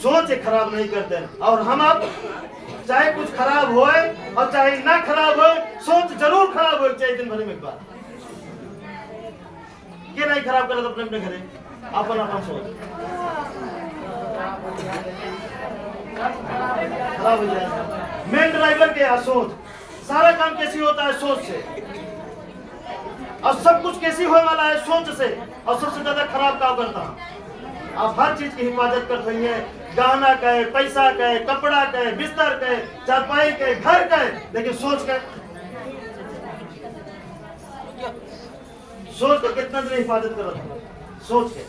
सोच खराब नहीं करते। और हम अब चाहे कुछ खराब होए और चाहे ना खराब हो, सोच जरूर खराब हो चाहिए दिन भर में एक बार। ये नहीं खराब करे तो अपने अपने घरे अपन अपन सोच खराब हो जाए। मेन ड्राइवर के सोच, सारा काम कैसी होता है सोच से, और सब कुछ कैसी होने वाला है सोच से। और सबसे ज्यादा खराब काम करता है आप हर चीज की हिफाजत कर रही है, गहना कहे, पैसा कहे, कपड़ा कहे, बिस्तर कहे, चारपाई कहे, घर कहे, लेकिन सोच के कितना दिन हिफाजत कर रहा सोच के।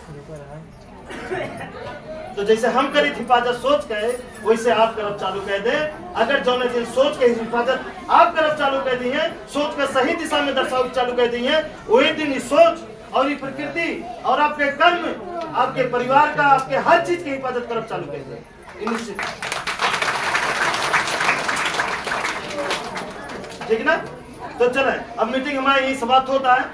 तो जैसे हम करी हिफाजत सोच के, वैसे आप करब चालू कह दे। अगर जो दिन सोच के हिफाजत आप करब चालू कह दी है, सोच के सही दिशा में दर्शाओ चालू कह दी है, वही दिन ये सोच और ये प्रकृति और आपके कर्म, आपके परिवार का, आपके हर चीज की हिफाजत करब चालू कर दे निश्चित। ठीक ना? तो चले अब मीटिंग हमारी यही समाप्त होता है।